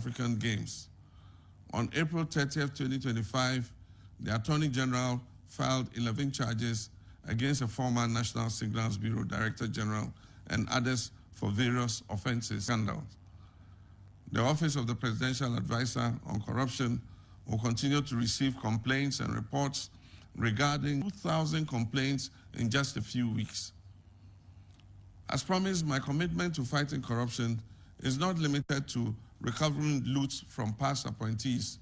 African Games. On April 30th, 2025, the Attorney General filed 11 charges against a former National Signals Bureau Director General and others for various offenses. Scandals. The Office of the Presidential Advisor on Corruption will continue to receive complaints and reports regarding 2,000 complaints in just a few weeks. As promised, my commitment to fighting corruption is not limited to recovering loot from past appointees.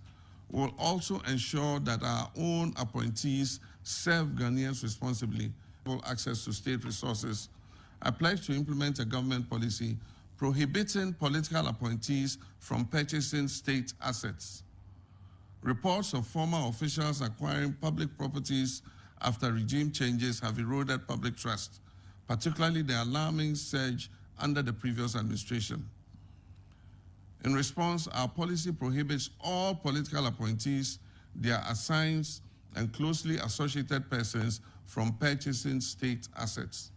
We will also ensure that our own appointees serve Ghanaians responsibly, access to state resources. I pledge to implement a government policy prohibiting political appointees from purchasing state assets. Reports of former officials acquiring public properties after regime changes have eroded public trust, particularly the alarming surge under the previous administration. In response, our policy prohibits all political appointees, their assigns, and closely associated persons from purchasing state assets.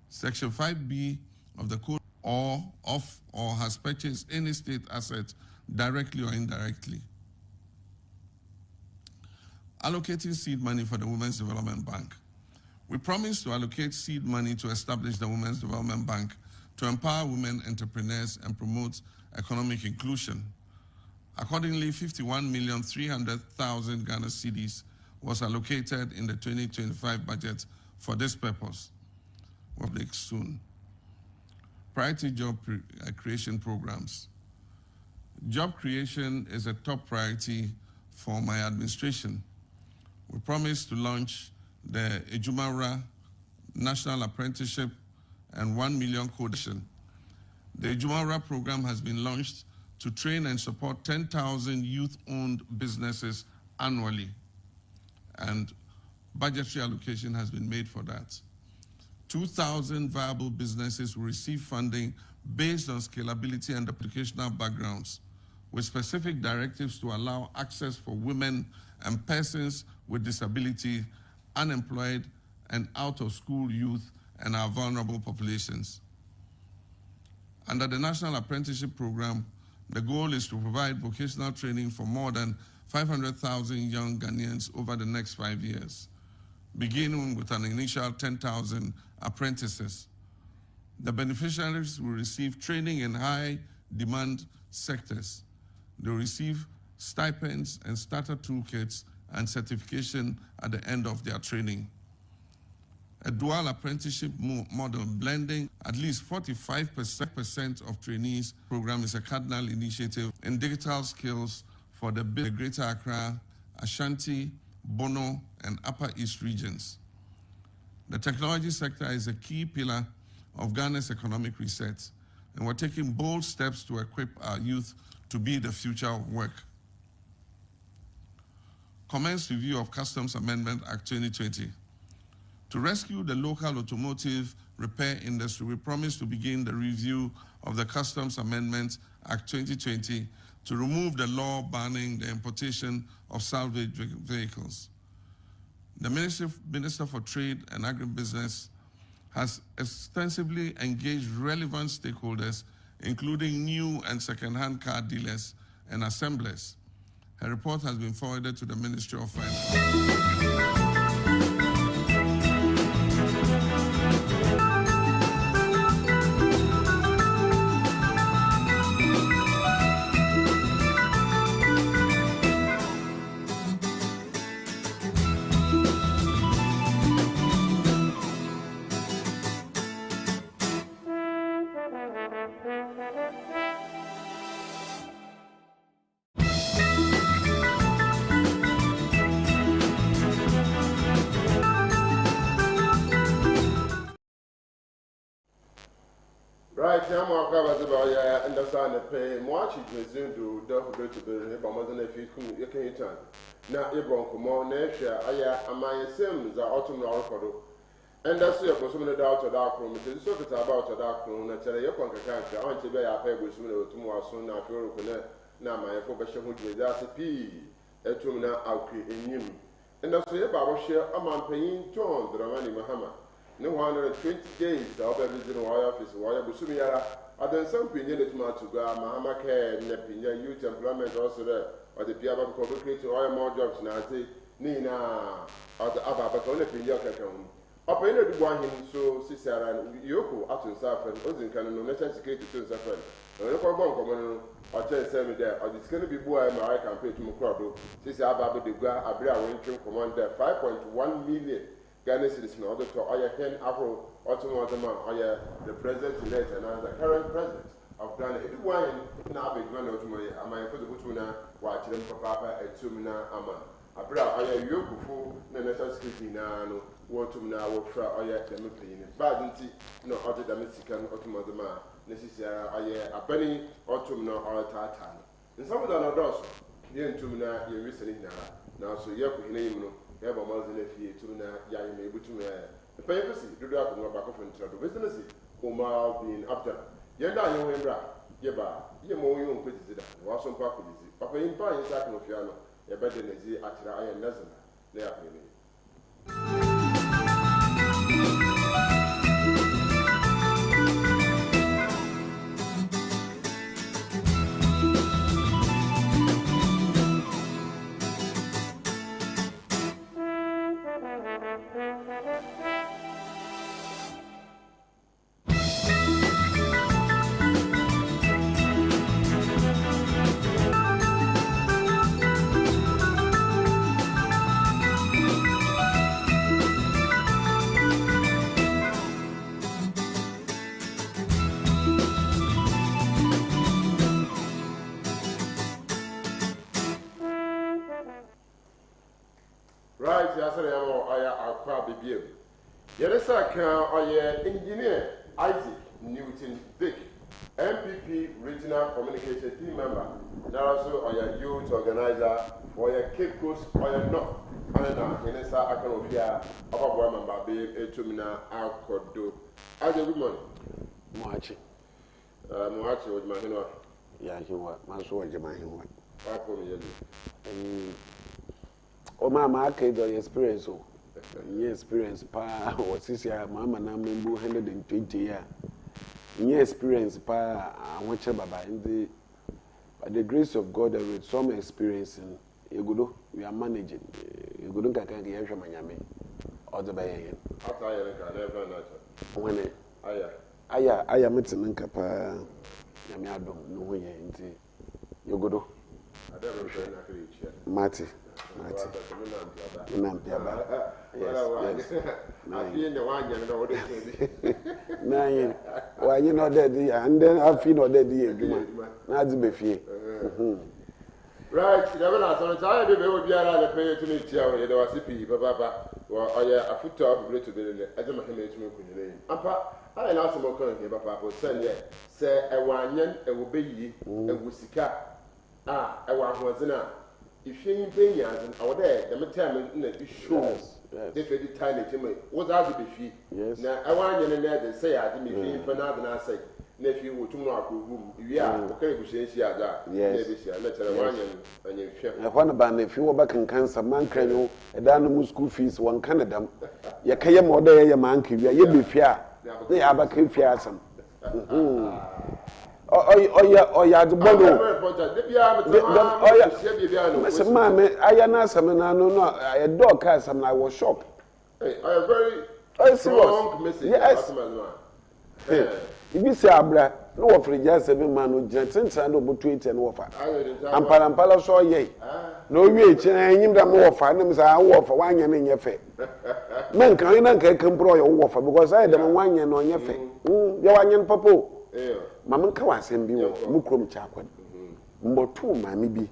Section 5B of the Code or has purchased any state asset directly or indirectly. Allocating seed money for the Women's Development Bank. We promise to allocate seed money to establish the Women's Development Bank to empower women entrepreneurs and promote economic inclusion. Accordingly, 51,300,000 Ghana cedis was allocated in the 2025 budget for this purpose. We'll be soon. Priority job creation programs. Job creation is a top priority for my administration. We promise to launch the Ejumara National Apprenticeship and 1 million codation. The Ejumara program has been launched to train and support 10,000 youth-owned businesses annually, and budgetary allocation has been made for that. 2,000 viable businesses will receive funding based on scalability and educational backgrounds, with specific directives to allow access for women and persons with disability, unemployed, and out-of-school youth, and our vulnerable populations. Under the National Apprenticeship Program, the goal is to provide vocational training for more than 500,000 young Ghanaians over the next 5 years, beginning with an initial 10,000 apprentices. The beneficiaries will receive training in high-demand sectors. They will receive stipends and starter toolkits and certification at the end of their training. A dual apprenticeship model blending at least 45% of trainees program is a cardinal initiative in digital skills for the Greater Accra, Ashanti, Bono, and Upper East regions. The technology sector is a key pillar of Ghana's economic reset, and we're taking bold steps to equip our youth to be the future of work. Commence review of Customs Amendment Act 2020. To rescue the local automotive repair industry, we promise to begin the review of the Customs Amendment Act 2020 to remove the law banning the importation of salvage vehicles. The Minister for Trade and Agribusiness has extensively engaged relevant stakeholders, including new and second-hand car dealers and assemblers. Her report has been forwarded to the Ministry of Finance. Right now, I'm going to understand the pay. Watch it, resume to don't forget to build it. But more than if you can turn. Now, you bronco more nature. I am my sims are autumn record. And that's it for some of the doubt of dark room. It is so about a dark room. I tell you, country. I want to be a pay with me tomorrow soon. I feel now my information would be that's a P. A tumina out in you. And that's it about share. I'm paying John, the Ramani Mahama. No 120 days, I'll be visiting our office while I was other some pinye the tomato go Mahama care na pinye youth employment also there or the Pia Baba create oil more jobs na say Nina or the Abba but only pinye can up in the one so Sisara Yoko Atun Safran Ozin can no national security to Safran. No common or tell me there or it's going to be boy my campaign to Mukrodo. Sisara Baba de Gua Abria Winter Commander 5.1 million Ghana citizens in order to Oya Ken Afro Automata Oya the president-elect and the current president of Ghana. If you want now big man automatic, I might put the Butuna, watch them for Papa and Tumina Ama. Abra Oya Yokufu, the national security now, want to now work for Oya Demopin. Badinty, no other domestic automata, necessary Oya a penny autumna or tartan. And some of them are also, Yen Tumina, you're recently now, so Yaku name. Have a month in a few to now, young able to the papers, do that from back of the business, Omar being after. Yenda, you went back, Yeba, you more young president, was some park with it. Papa in Pine, Sacan of Yano, a better than the Atira and Lesson. They are paying. Right, yes, I probably be. Yes, I can. Engineer Isaac Newton Vick, MPP Regional Communication Team Member. Now also youth organizer for your Cape Coast or your North. And now, in this I can hear about one member being a tumina alcodo. As a good morning. Moachi with my hino. Yeah, he was my sword, my hino. I come here. Oh, Mama, I can't do experience. Experience, pa, what is your Mama, number 120 years. Experience, pa, I want you by the grace of God, with some experience in Egudo, we are managing. You couldn't get a Miami or the Bay. When I am at an Uncapa, Yamiado, no way into Yogodo. I never Marty. Yes. Nine. Why you know that? And then I feel not that the Beefy. Right, the time they will be around the pay to meet you. There was a pea, Papa, or a foot of great to be as a Mahama name. I announced some occurring here, Papa, send yet. Say a one yen, a will be a wusika. Ah, a one was enough. If you ain't paying and our there, the material it shows. If you tell it to me, what are the beefy? Yes. Now, I want you to say, I didn't feel for another, and I say, nephew, to know room. You are okay, we say, yes, let's one and you share. I want about if you were back in cancer, man, can you a down school fees, one Canada. You came more there, your monkey, you be fair. They have a creep fiasm. Oh, yeah, the bottle. Mr. Mammy, I am not some, and I know not. A dog has some, I was shocked. I am very strong message. Yes. If you say, Abra, no for just 7 man with Jensen and over 20 and offer. And Palampala saw ye. No, you ain't him that more for them, I walk for 1 year in your face. Men can not employ your offer because I don't 1 year on your face. You are young papa. Mamma Kawasan be Mukrum Chapel. Motu, mammy be.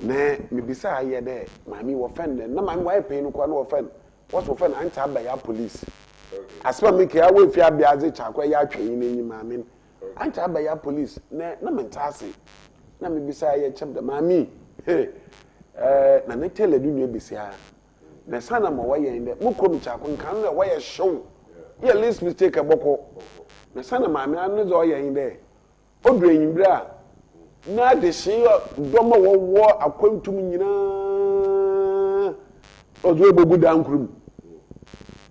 Nay, me beside ye there, mammy offended. No, my wife paying no offend. What offend answer by your police? As well, make your way if you are busy, Chakwa, ya training in mammy. Answer by your police. Nay, no man tassy. Now me beside ye chapter, mammy. Hey, Nana tell a dunya beside. The son of my way in the Mukrum Chapel can the way a show. Ye least mistake a boko. The son of my man is all in there. Oh, bring bra. Now the sea Doma war acquaint to me, or do a good down crew.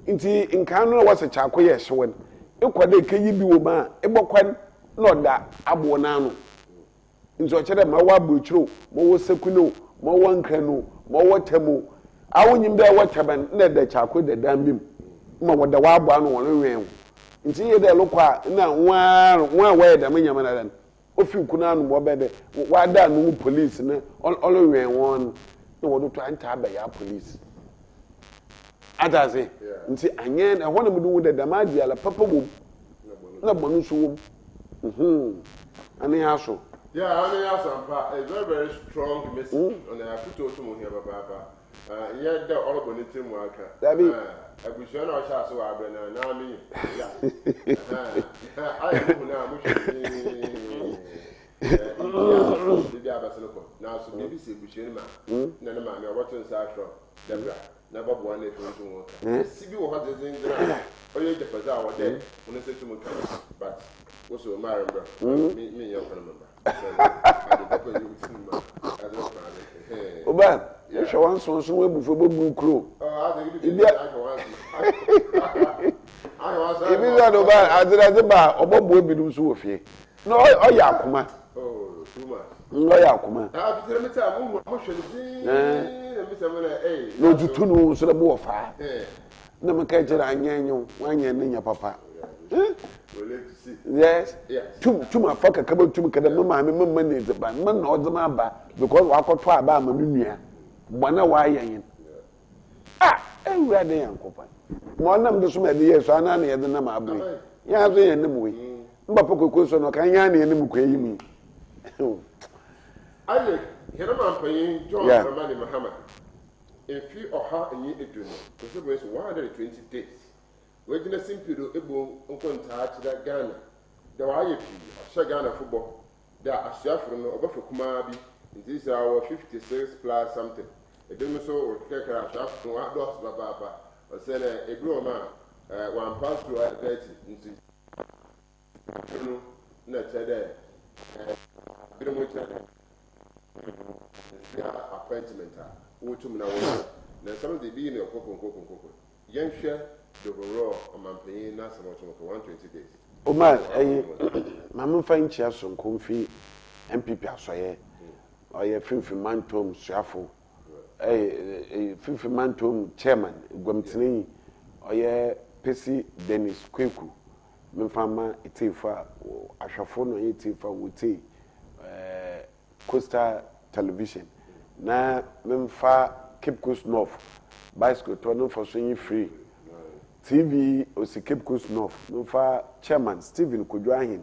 In Canada was a charcoal, yes, when you quite a can you be woman, a boquan, no da abo na no nso chere ma wa buchiro mo wo sekuno mo wo nkrano mo wo temo awonyim da wo taban na da chako da dambim ma wo da wa abo anu wo wen nti ye da lokwa na wa wa da manyama na dan ofi kuna anu mo be de wa da no police na olo wen won na wo do to anta ba ya police ataze nti anye na ho na mudu da damaji ala papa bom na bonu so wom ani aso yeah ani aso ampa a very very strong message on a put to mo here baba yeah da all bonu timu aka dabi agushia na o sha so wa abre na mi yeah I am na mo bibi abaselo ko na so bibi se agushia ma na ma me oboto nsa ahro debra na babu wan na efu nwo sibi wo ha zezin dra oye jepaza wo de ono se tumu ka but also marry bro me your friend member Oba you show one so we bu fo bu kro ibi that oba adira ba obobo ebidum so wo fie no oya akoma oh too much oya akoma afitire meta mo hwele no tutu no so da bo fa na maka jira anyanyo wanya nya papa yes tum afaka kaba tum kada mama ne zeba man na ozama ba because wa kwato aba ma nua bona wa yan ewura de yankopa mo nam de so me de yeso ana na yede na ma abu ya zo yan mu we mba pokoko so no kan ya na yan mu kwa yimi ale hera man payin John Ramani Mahama if you oha enyi eduno so go 120 days we gina simpido ebo nkonta achida Ghana da wa ye pi Ghana football da asuafro no obafa kuma bi this is our 56 plus something edem so o kekara asuafro wa dos baba o say na ebro ma one pass through 30 nti no na tede bi mo tede appointment wotum na wo na some de bi ne kokon yenhwe the raw amampanyin na samoto 120 days Omar mamu fanchi aso konfi MPP asoye oye finfimantom suafo finfimantom chairman gwamtini oye pesi Dennis Kweku mfama itifa ahwafo no itifa wuti Coastal Television na mfa Cape Coast North bicycle to no for so free TV osi Cape Coast North mfa chairman Stephen Kodwahin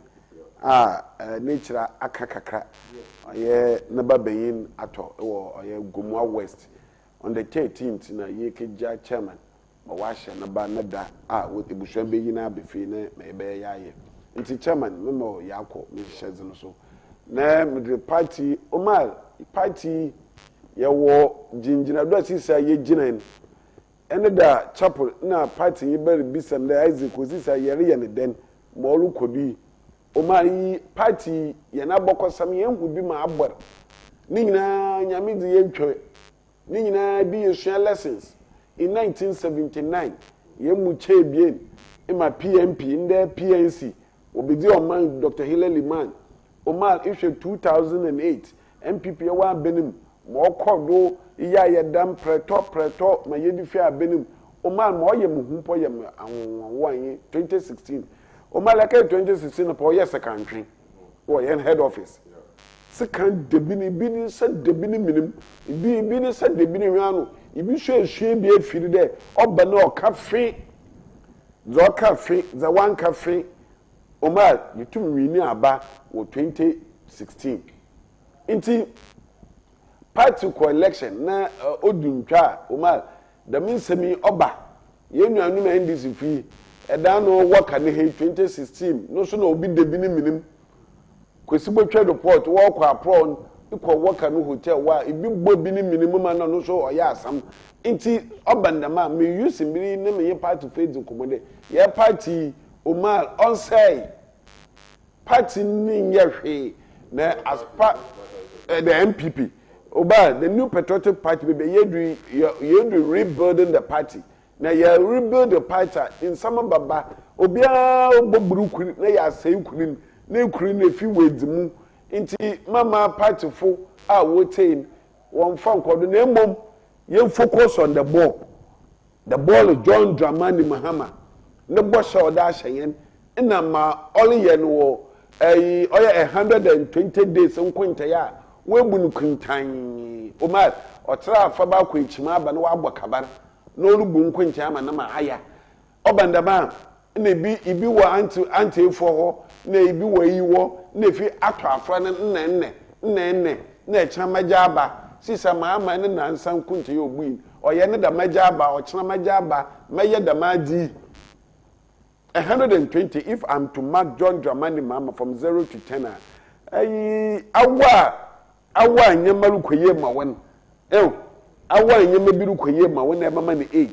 nature akakakra oye nababayin ato oye Gomwa West on the 13th na yekeja chairman mawasha na ba nada with ebushan be yina befi na mebe yaye nti chairman memo yakọ me sheze so na the party Omar party yawo jinjina do sisa ye jinan ene da chapel na party yi bari bisan da Isaac osisa yare ya ne den molu kodi Omar yi party ya na bokosam ye hu bi ma abor ni nyina nyame di ye ntwe ni nyina bi ye lessons in 1979 ye mu chebien ima PMP inde PNC obidi oman Dr. Hillary Man Omar issue 2008 MPP wa benim mo kodo iya ye dam preto ma yedi fi abenim Omar mo ye muhumpo ye anwan 2016 Omar like 2016 po ye secondary o ye head office second debini bini se debini minim bini se debini hwanu ibi hwe bi afiri de oba na okafe zo kafe za wan kafe Omar yitum wini aba wo 2016 inti party co-election na oduntwa Omar da minsemi oba yenu anu na NDC fi eda no waka ne 2016 no so na obi debini minim kwesibotwa report wo kwa apron ikọ waka no hotel wa ibi gbo bi ni minimum ma no so oya asam inti obandama me use mbiri na me ye party face komode ye party Omar on say party ni nyehwe na as part the MPP oba the new patriotic party be you rebuilding the party na you rebuild the party in some baba obia ogboburu kuri na ya say kuri ne kuru ne fi wedimu nti mama party fo a wotain won fa nkodo na emom ye focus on the ball John Dramani Mahama ne bo sha oda ahyen na ma oliye no wo oya 120 days nkwenta ya webu no kuntan Omar otra afa ba ko echima aba no wabọ kabar no rubu nkwenta ama na ma aya obandaba na ibi wo anti efo ho na ibi wo yiwo na fi ato afra na nne na echama majaba sisa Mahama ne nansa nkwenta ye obuin oye ne da majaba ochena majaba meye da madi 120 if I'm to mark John Dramani Mahama from 0 to 10 awa nyamaru koye ma won awa nyama biru koye ma won e mama ne 8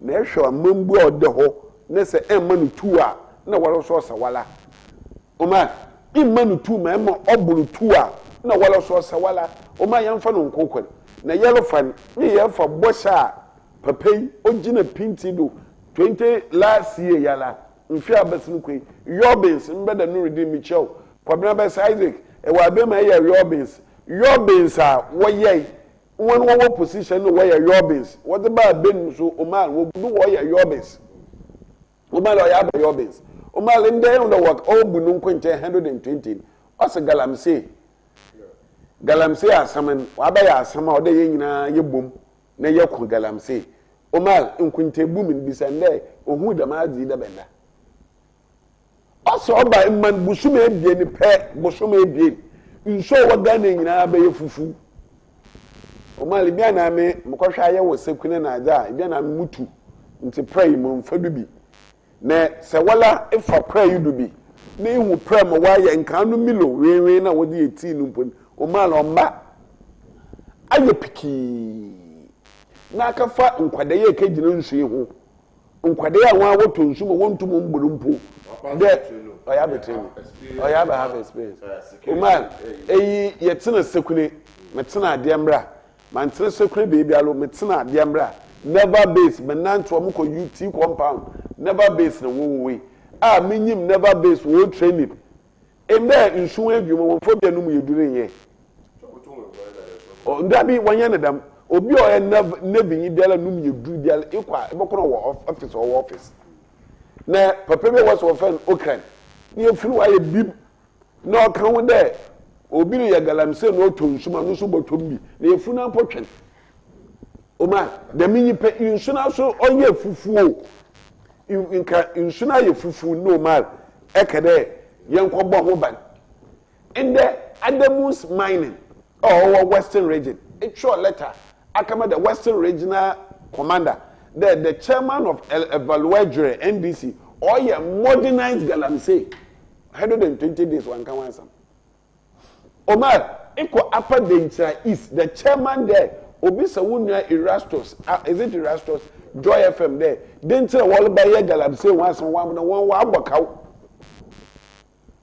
na ehwe amambu ode ho na se emma no 2 a na waro so sawala Omar imma no 2 ma emma oburu 2 a na waro so sawala Omar yamfa no nkokon na yellow fan ni yefa bosha papei ogina pinti do 20 last year yala mfi abasinu kwe Robins mbeda no redeem Michel kwabena be Isaac e wa be ma ye Robins a woyey won wo position no woyey Robins what about ben so Omar wo do woyey Robins Omar o ya ba Robins Omar nde no work all bu no kwente 120 ose galamse asaman wa ba ya asama o de ye nyina ye bom na ye ko galamse Omar nkwente bu min bisande ohu da ma adi da benda also oba imman busuma ebie ni pe busuma ebie nso waga na nyina ba ye fufu Omar bia na me mkohwa ye wo sekune na ada bia na mutu nti pray mo mfadu bi na se wala ifa pray du bi na ihu pray mo wa ye nkanu milo wewe na wodi eti nu mpon Omar omba aye piki na akafa nkwade ye kegina nsu ihu nkwade ya wa woto nsu mo wontum mburumpo de oya betenu oya ba have experience Omar yetena sekune metena ademra man tena sekune bebi alo metena ademra never base menanto amko UT compound never base na wowe a menyim never base wo training embe nsu adwuma won fobia no mu yedure ye o ndabi wanya ne dam obi o ye never yi biala no mu yedure biala ikwa ebekoro wo office na papa be was ofen okran ni efiri wa ye bib na okan wo de obi ye galamse no to nsuma no so botom bi na efuna potwen Omar da minyi pe insuna so onye fufuo inka insuna ye fufu no Omar ekede yenkobbo ho ban in the Adamus mining or Western region it short letter akama the Western regional commander the chairman of Evaluation NDC or ye modernized galamse 120 days one can answer Omar iko upper danger is the chairman there obisa wunya Erastus is it Erastus Joy FM there dentre wall by ye galamse once one abakaw.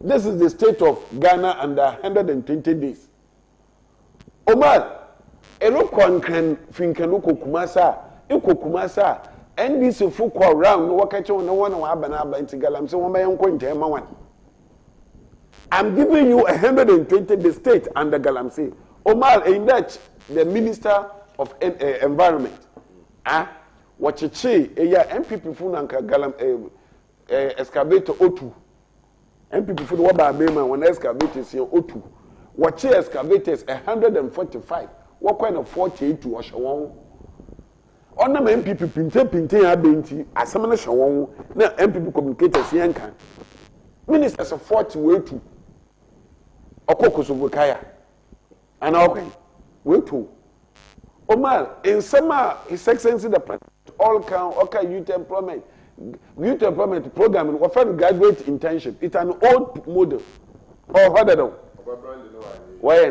This is the state of Ghana under 120 days Omar elo konkan finkanu kokumasa ikokumasa NDC fu kwa round no wakache wona wa abana aba nti galamse won bayan ko ntema wan I'm giving you 120 the state under galamse Omar in that the minister of environment wachichi eya MPP fu nanka galam excavator O2 MPP fu wa ba bema won excavator si O2 wachi excavators 145 what kind of 48 to won ona ma MPP pinte ya benti asem na hwewon na MPP communicators yankan ministers of 40 way to okokoso bukaya ana okay way to Omar in summer his excellency the president all can youth employment program in offer graduate internship it's an old model or what they do why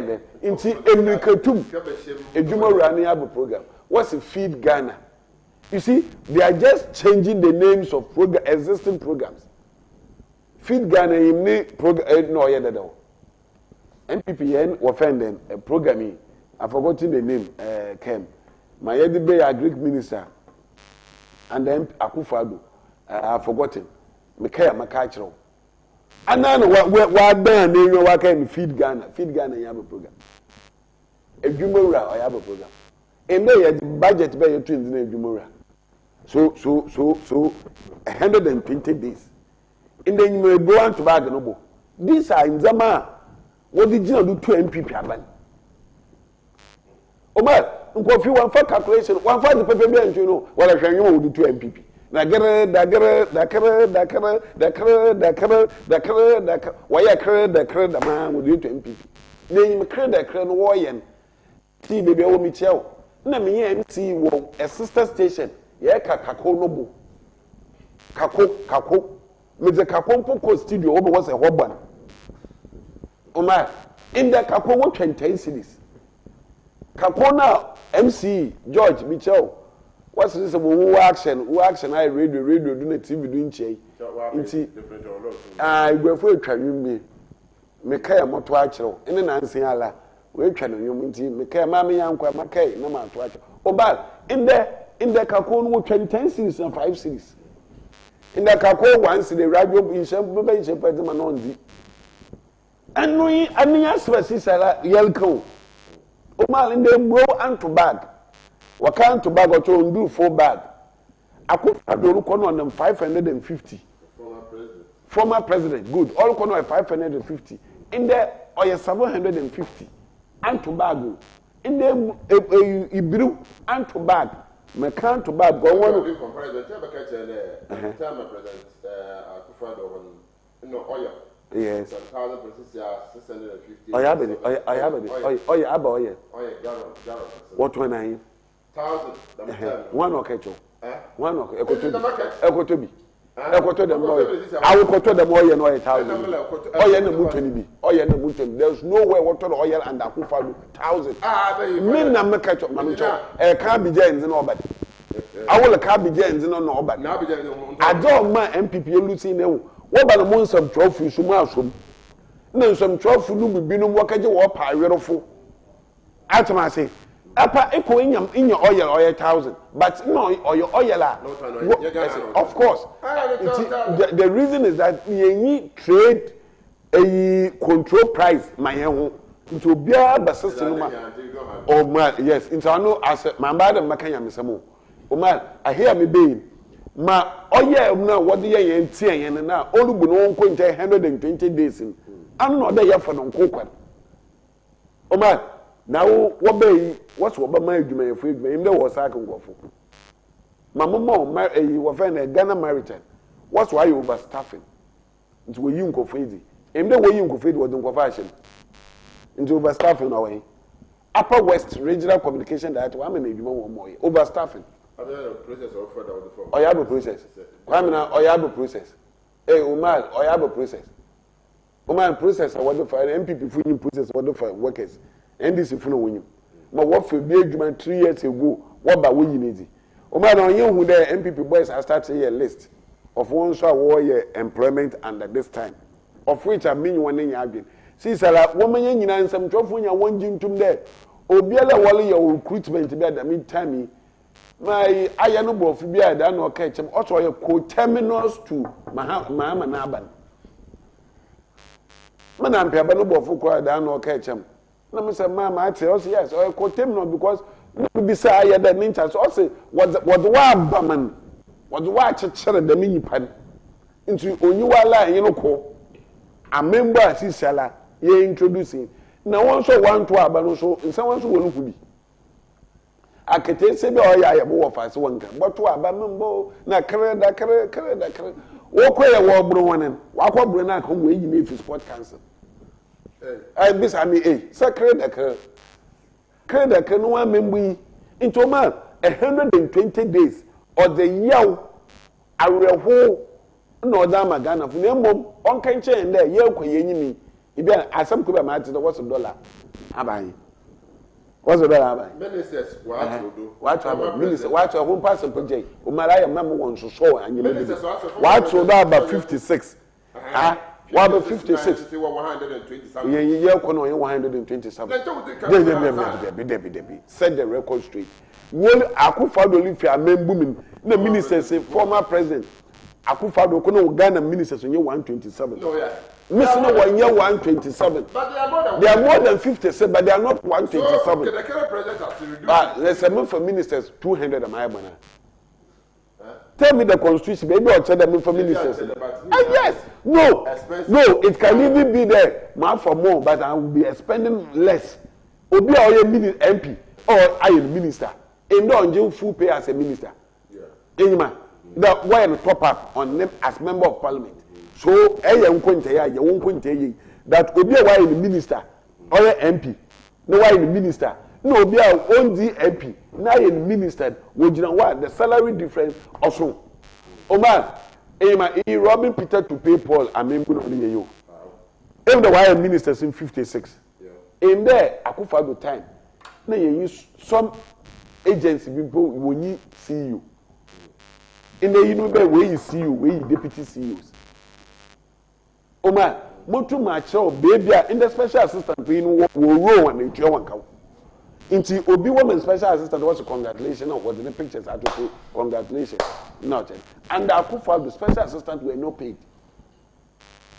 then inti emrikatum ejuma rani abo program what's a feed Ghana you see they are just changing the names of existing programs feed Ghana in program no yeah that MPPN offended programming I've forgotten the name came my Edibe Greek minister and then Akufo-Addo I've forgotten Mikaya Makachiro Anano wa dan na enwa kan feed Ghana ya have a program. Edwumura or have a program. Embe ye budget be your twins na edwumura. So 120 days. In the you go on to bag no bo. These are in Zama. What did you do 2 MPP aban? Omar, nko fi one for calculation, one for the paper be you know, what I can you do 2 MPP. Na gere why the man would do 2 MPP. Then you create the no woyen. See baby o mi cheo. Na me MC wo a sister station. Ye kako no bo. Kako. Me the kako poko studio obo was a hoban. Omar, in the kako wo 20 cities. Kako na MC George Michel. What's this about who action I radio do na TV do nche. Nti go for twawim bi. Me kai moto akiro. Ene na nsen ala. We twa no yom nti me kai ma me yankwa ma kai na ma to akiro. Obal in the kako no 10 series and 5 series. In the kako once the radio in sham be in sham pete ma no ndi. Anu yi aniya swasi sala yelko. Obal in the bro and to bag. Wakan to bag or to do 4 bag. I could have done on them 550. Former president, good. All corner 550. In there, or 750. And to bag. In there, Ibru and to bag. Mekan to bag. Go on. Yes. 650. I have it. What when I? 1,000. One or ketchup. One or ekotobi. Ekoto them boy. I will koto them oil and 1,000. Oil no mutoni bi. Oil no mutoni. There's no way water oil and akufa 1,000. Me na me ketchup manucho. Can be jens no bad. I will can be jens no bad. Na be jens no. I don't man MPP lucy no. What about the months of trophy so much from? No some trophy no be no wakaje wo pa werofo. Atama say Apa echo in your oil 1,000, but no oil of course. The reason is that you need trade a control price my own to be a system. Oh man, yes. Into I know as my mother makanya misamo. Oh man, I hear me being ma oil now what the yen and now only be no 120 days in. I'm not there for no cocoa. Oh man. Now, what's what my adwuma for adwuma? Him there was cycle go for. My mom, you were friend a Ghana Maritime. What's why you overstaffing? Into a young coffee. Him there way young coffee was in fashion. Into overstaffing away. Upper West Regional Communication Director. I'm in adwuma one more. Overstaffing. I have a process of further on the phone. I have a process. I mean, I have a process. Hey, Umar, I have a process. Umar process. I want to find MPP for process. I want to find workers. And this is for winning. But what for be 3 years ago, what about winning easy? Oh man, on you who there MPP boys are starting a list of one so warrior employment under this time, of which I mean one in your see, Sarah, woman in some job when you're one gym to there. Obiela Wally, your recruitment to be at the meantime. My Ayano of Bia, I know catch him also your co-terminals to Mahama Naban. Madame Piabano for Quad, I know catch him. No, Mr. Mama, I say, yes, or I quote him no because beside the ninjas also was wild baman, was watch a chair the mini pan into Onyuala, you know, a member as his seller, ye introducing. Now, also one to Abano, so in someone's will be. I can tell you, oh, I have more fast one, but to Abambo, na career. Walk away a war brewing, walk up Brenna, come where you need for sport cancer. I miss me sacred no one member into man 120 days or the year I will hold no damn Ghana for them on can change there year kwa yenimi if you are some could imagine what's a dollar abai what's a dollar abai ministers what minister what your home person project umaraya mama wants to show and you what so about 56 what about 56? They were 120 something. Yeah, 120 something. Set the record straight. Well, I could follow if you are member, the minister say former president. Akufo-Addo kono Ghana ministers onye 127. No, yeah. Miss no one year 127. But they are more than 57, but they are not 127. So, okay, the current president has to reduce. Let's say for ministers 200 am I bana. Tell me the constitution, maybe I'll tell them for ministers. Yes, no, it can even be there, for more, but I will be spending less. Obi or a MP or I am minister. And don't full pay as a minister. Yeah. That why top up on them as member of parliament. So that Obi a why minister or a MP. No why minister. No Obi a own the MP. Now in minister, the salary difference also. Omar, Robin Peter to pay Paul, I mean, you. Even the why ministers in 56. In there, Akufo-Addo time. Now you use some agency people when you see you. In the where you see you, where you deputy CEOs. Omar, Motu Macho, baby, in the special assistant, we know row and they one cow. Into Obi woman special assistant was a congratulations or what the pictures had to say congratulations. Not it. And Akufo-Addo special assistant were not paid.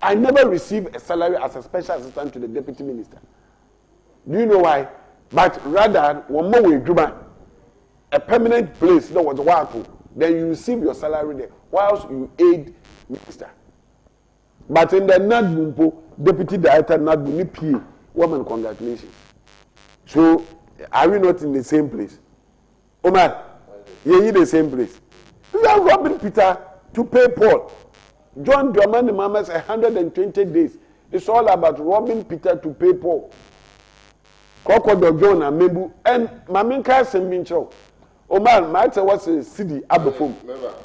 I never received a salary as a special assistant to the deputy minister. Do you know why? But rather, one more way, a permanent place that was Wapo, then you receive your salary there, whilst you aid minister. But in the Nadbumpo, deputy director Nadbu, PA, woman, congratulations. So, are we not in the same place? Omar, you're in the same place. You are Robin Peter to pay Paul. John Dramani Mama's 120 days. It's all about Robin Peter to pay Paul. Kokodo John and Mebu and Maminka Sembincho. Omar, matter what's a city Abafum. Remember,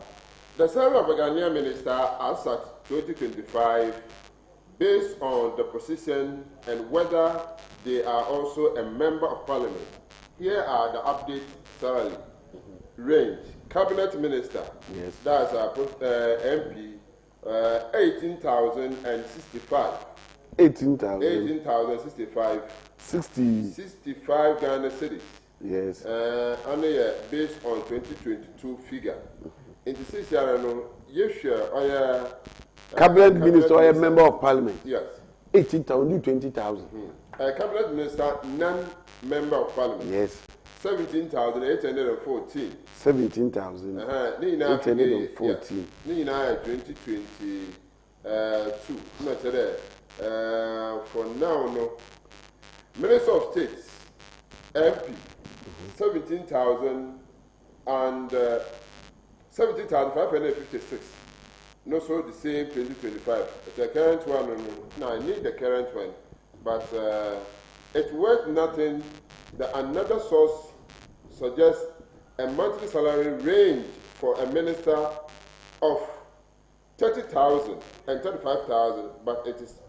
the salary of a Ghanaian minister as at 2025 based on the position and whether they are also a member of parliament. Here are the update salary range. Cabinet minister, yes, that's MP, 18,065. 18,065. 65 Ghana cedis. Yes. And based on 2022 figure. In the CCR, cabinet minister or a member of parliament. Yes. 18,000, 20,000. Cabinet minister, non-member of parliament. Yes. 17,814. 17,814. 2022. Not there. For now, no. Minister of State, MP, 17,000 and 17,556. No, so the same 2025. The current one, no, I need the current one, but it's worth nothing that another source suggests a monthly salary range for a minister of 30,000 and 35,000, but it is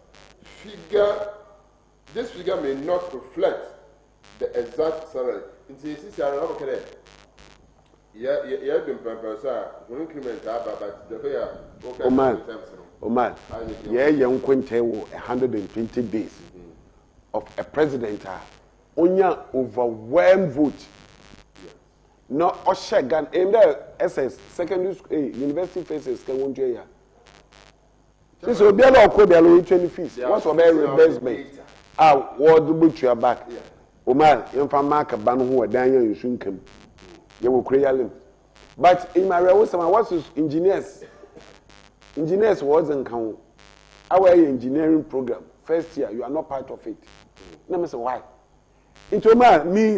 this figure may not reflect the exact salary. It's Oman, yeah, young Quinte 120 days of a president. Only overwhelmed vote. No, Oshagan, and the SS secondary school, university faces can won't you? This will be a lot of 20 fees. What's for very reimbursement? What the butcher back? Omar, if I mark a ban who are Daniel in Shunkum, you will create them. But in my role, some was engineers. Engineers wasn't count. Our engineering program, first year, you are not part of it. Let me say why. Into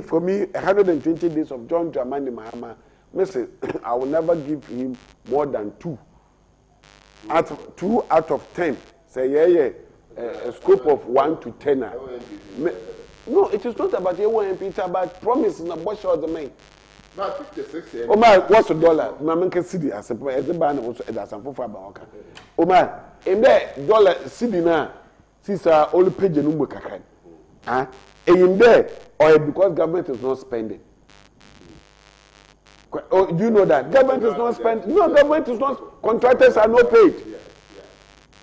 for me, 120 days of John Dramani Mahama, I will never give him more than 2. 2 out of 10. Say, a scope of 1 to 10. No, it is not about A1 it's about promise in a bush of the main. About 56. Omar, what's the dollar? Mamanka City as a ban also as a for Bawaka. Omar, in there, dollar city now, sister, only page a number kakan. And in there, or because government is not spending. Oh, do you know that? Government is not spending. No, government is not. Contractors are not paid.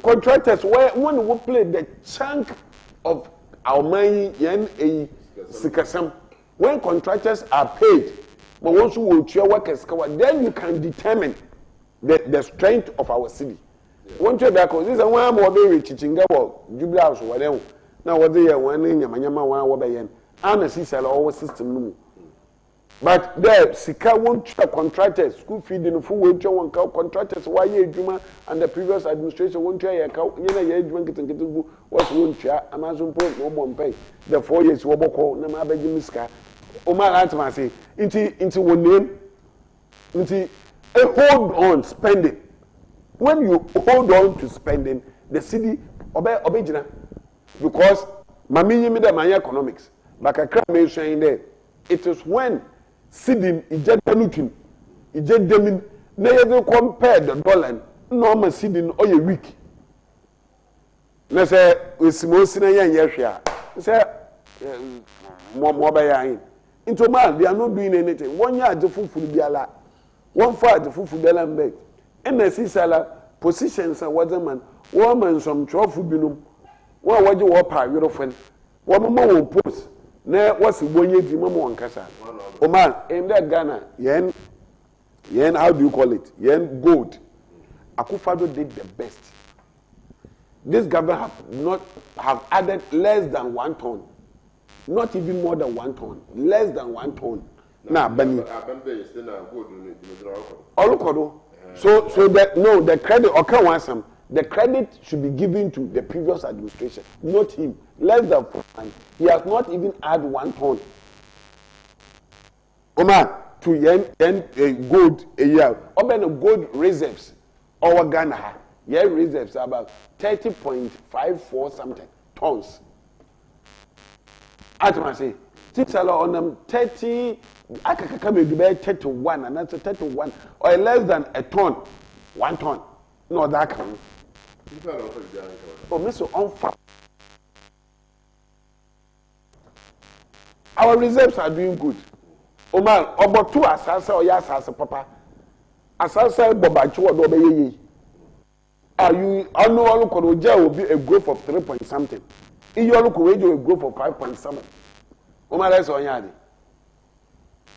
Contractors, when we play the chunk of our money, when contractors are paid, but once you will your workers, then you can determine the strength of our city. One trade back, this is one more very teaching about Jubilees or whatever. Now, what they are one in Yamanyama, one Wabayan, and a CSL our system. But there, Sika won't contractors, school feeding, full winter, one cow contractors, why you Juma and the previous administration won't try a cow, was won't try Amazon Point, no one pay. The 4 years, Woboko, Namabe Jimiska. Omar Atma say, into one name, into a hold on spending. When you hold on to spending, the city obey because Mami made my economics. Like a crap may shine there. It is when city ije dalutin, ije demin, na you compare the dollar, normal city or a week. Na say we simosi na yan yehwe a. Say mo ba yan. Into man, they are not doing anything. One year the fufu biala. One far the fufu biala mbek. NSC sala positions and what man, woman some trophy binum. One waji wo pa yoro fen. One mo post. Na what's one year the mama wankasa. Oh man, in that Ghana, yen how do you call it? Yen gold. Akufado did the best. This government have added less than 1 ton. Not even more than 1 ton. Less than 1 ton. Nah, Benny. So that no, the credit okay once the credit should be given to the previous administration, not him. Less than 4 tons. He has not even added 1 ton. Omar to yen gold a year. Oben gold reserves our Ghana. Yen reserves about 30.54 something tons. Atma say, Tixala on them 30, I can come in 31, and that's a 31, or less than a ton, 1 ton. No, that can. Oh, Mr. Onfa. Our reserves are doing good. Omar, about 2 asasa or yasasa, papa. Asasa Bobachu or Dobe. Are you, I know all will be a growth of 3 point something. In your local wage, a growth of 5.7. Omar, that's on yard.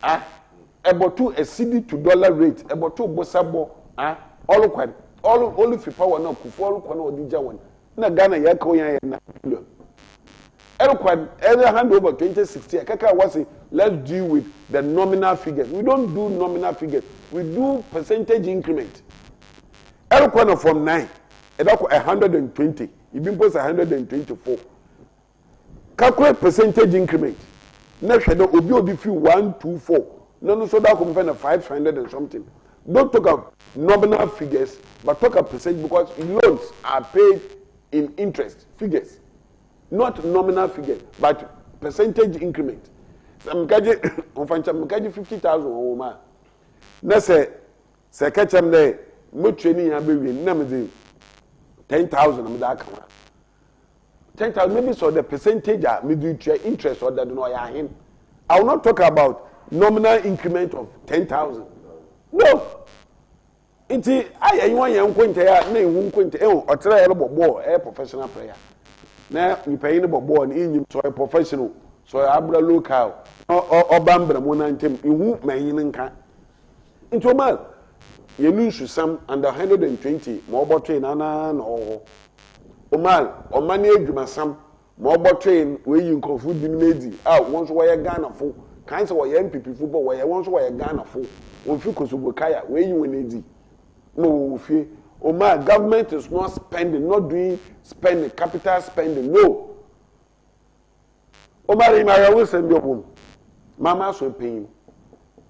About 2 a cedi to dollar rate, about 2 bosabo, all quite, all only for power now, Kufo, Kono, Dijawan. Na Ghana, Yako, and every hand over 2016, Kaka was saying, let's deal with the nominal figures. We don't do nominal figures, we do percentage increment. Every corner from 9, it's 120. You've been posted 124. Calculate percentage increment. Next year, will be few 1, 2, 4. No, so that comes from 500 and something. Don't talk of nominal figures, but talk of percentage because loans are paid in interest figures, not nominal figures, but percentage increment. Some gadget, 50,000 or more. Let's say, catch them there. More training, I be 10,000. I'm that camera. 10,000 maybe so the percentage maybe interest or that no I him. I will not talk about nominal increment of 10,000. No. It's I want young quinta name won't quinta or try a ball a professional player. Now you pay about ball and in so a professional so abra local or bambra monantem you won't mean can into a man. You lose some under 120 mobile train or Oman or money you some mobile train where you can food lady out once where you Ghana for kinds of MPP football where you once where you Ghana for one few Kosubukaya where you need no fee. Oman government is not spending, not doing spending, capital spending, no. Oman in my will send your home. Mama so paying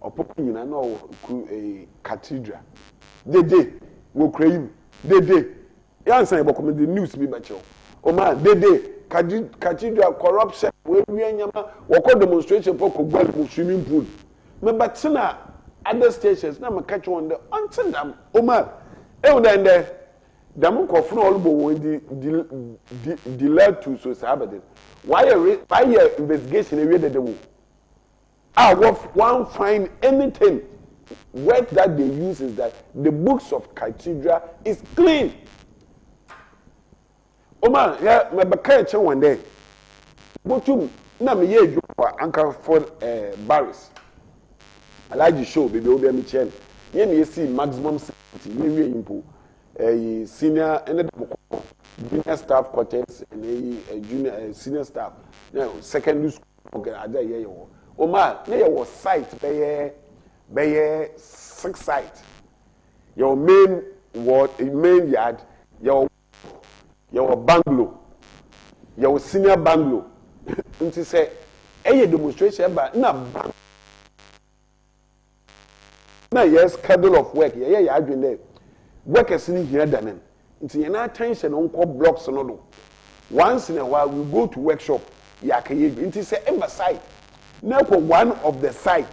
or popping in a cathedral. They will claim. They answer about the news be better. Oh man, they cathedral corruption. We walk demonstration for swimming pool. Remember, Tina other stations. Now I catch one there. Answer them. Oh man, then there. Damu kofun all the delayed to so sabbath. Why a investigation area that they will. One find anything. Word that they use is that the books of cathedral is clean. Oh man, yeah, my back one day. But you, na me ye you Uncle Ford Barris. I like the show, baby, Obi Michel. Ye me see maximum we impo senior and junior staff quarters and junior senior staff. Now secondary school okay ada ye yo. Oma na your site be 6 site. Your main yard, your bungalow, your senior bungalow. Nti say a demonstration ba na yes schedule of work ya adwene there workers ni here than nti na attention on call blocks no do once in a while we go to workshop ya kaye nti say every site na for one of the site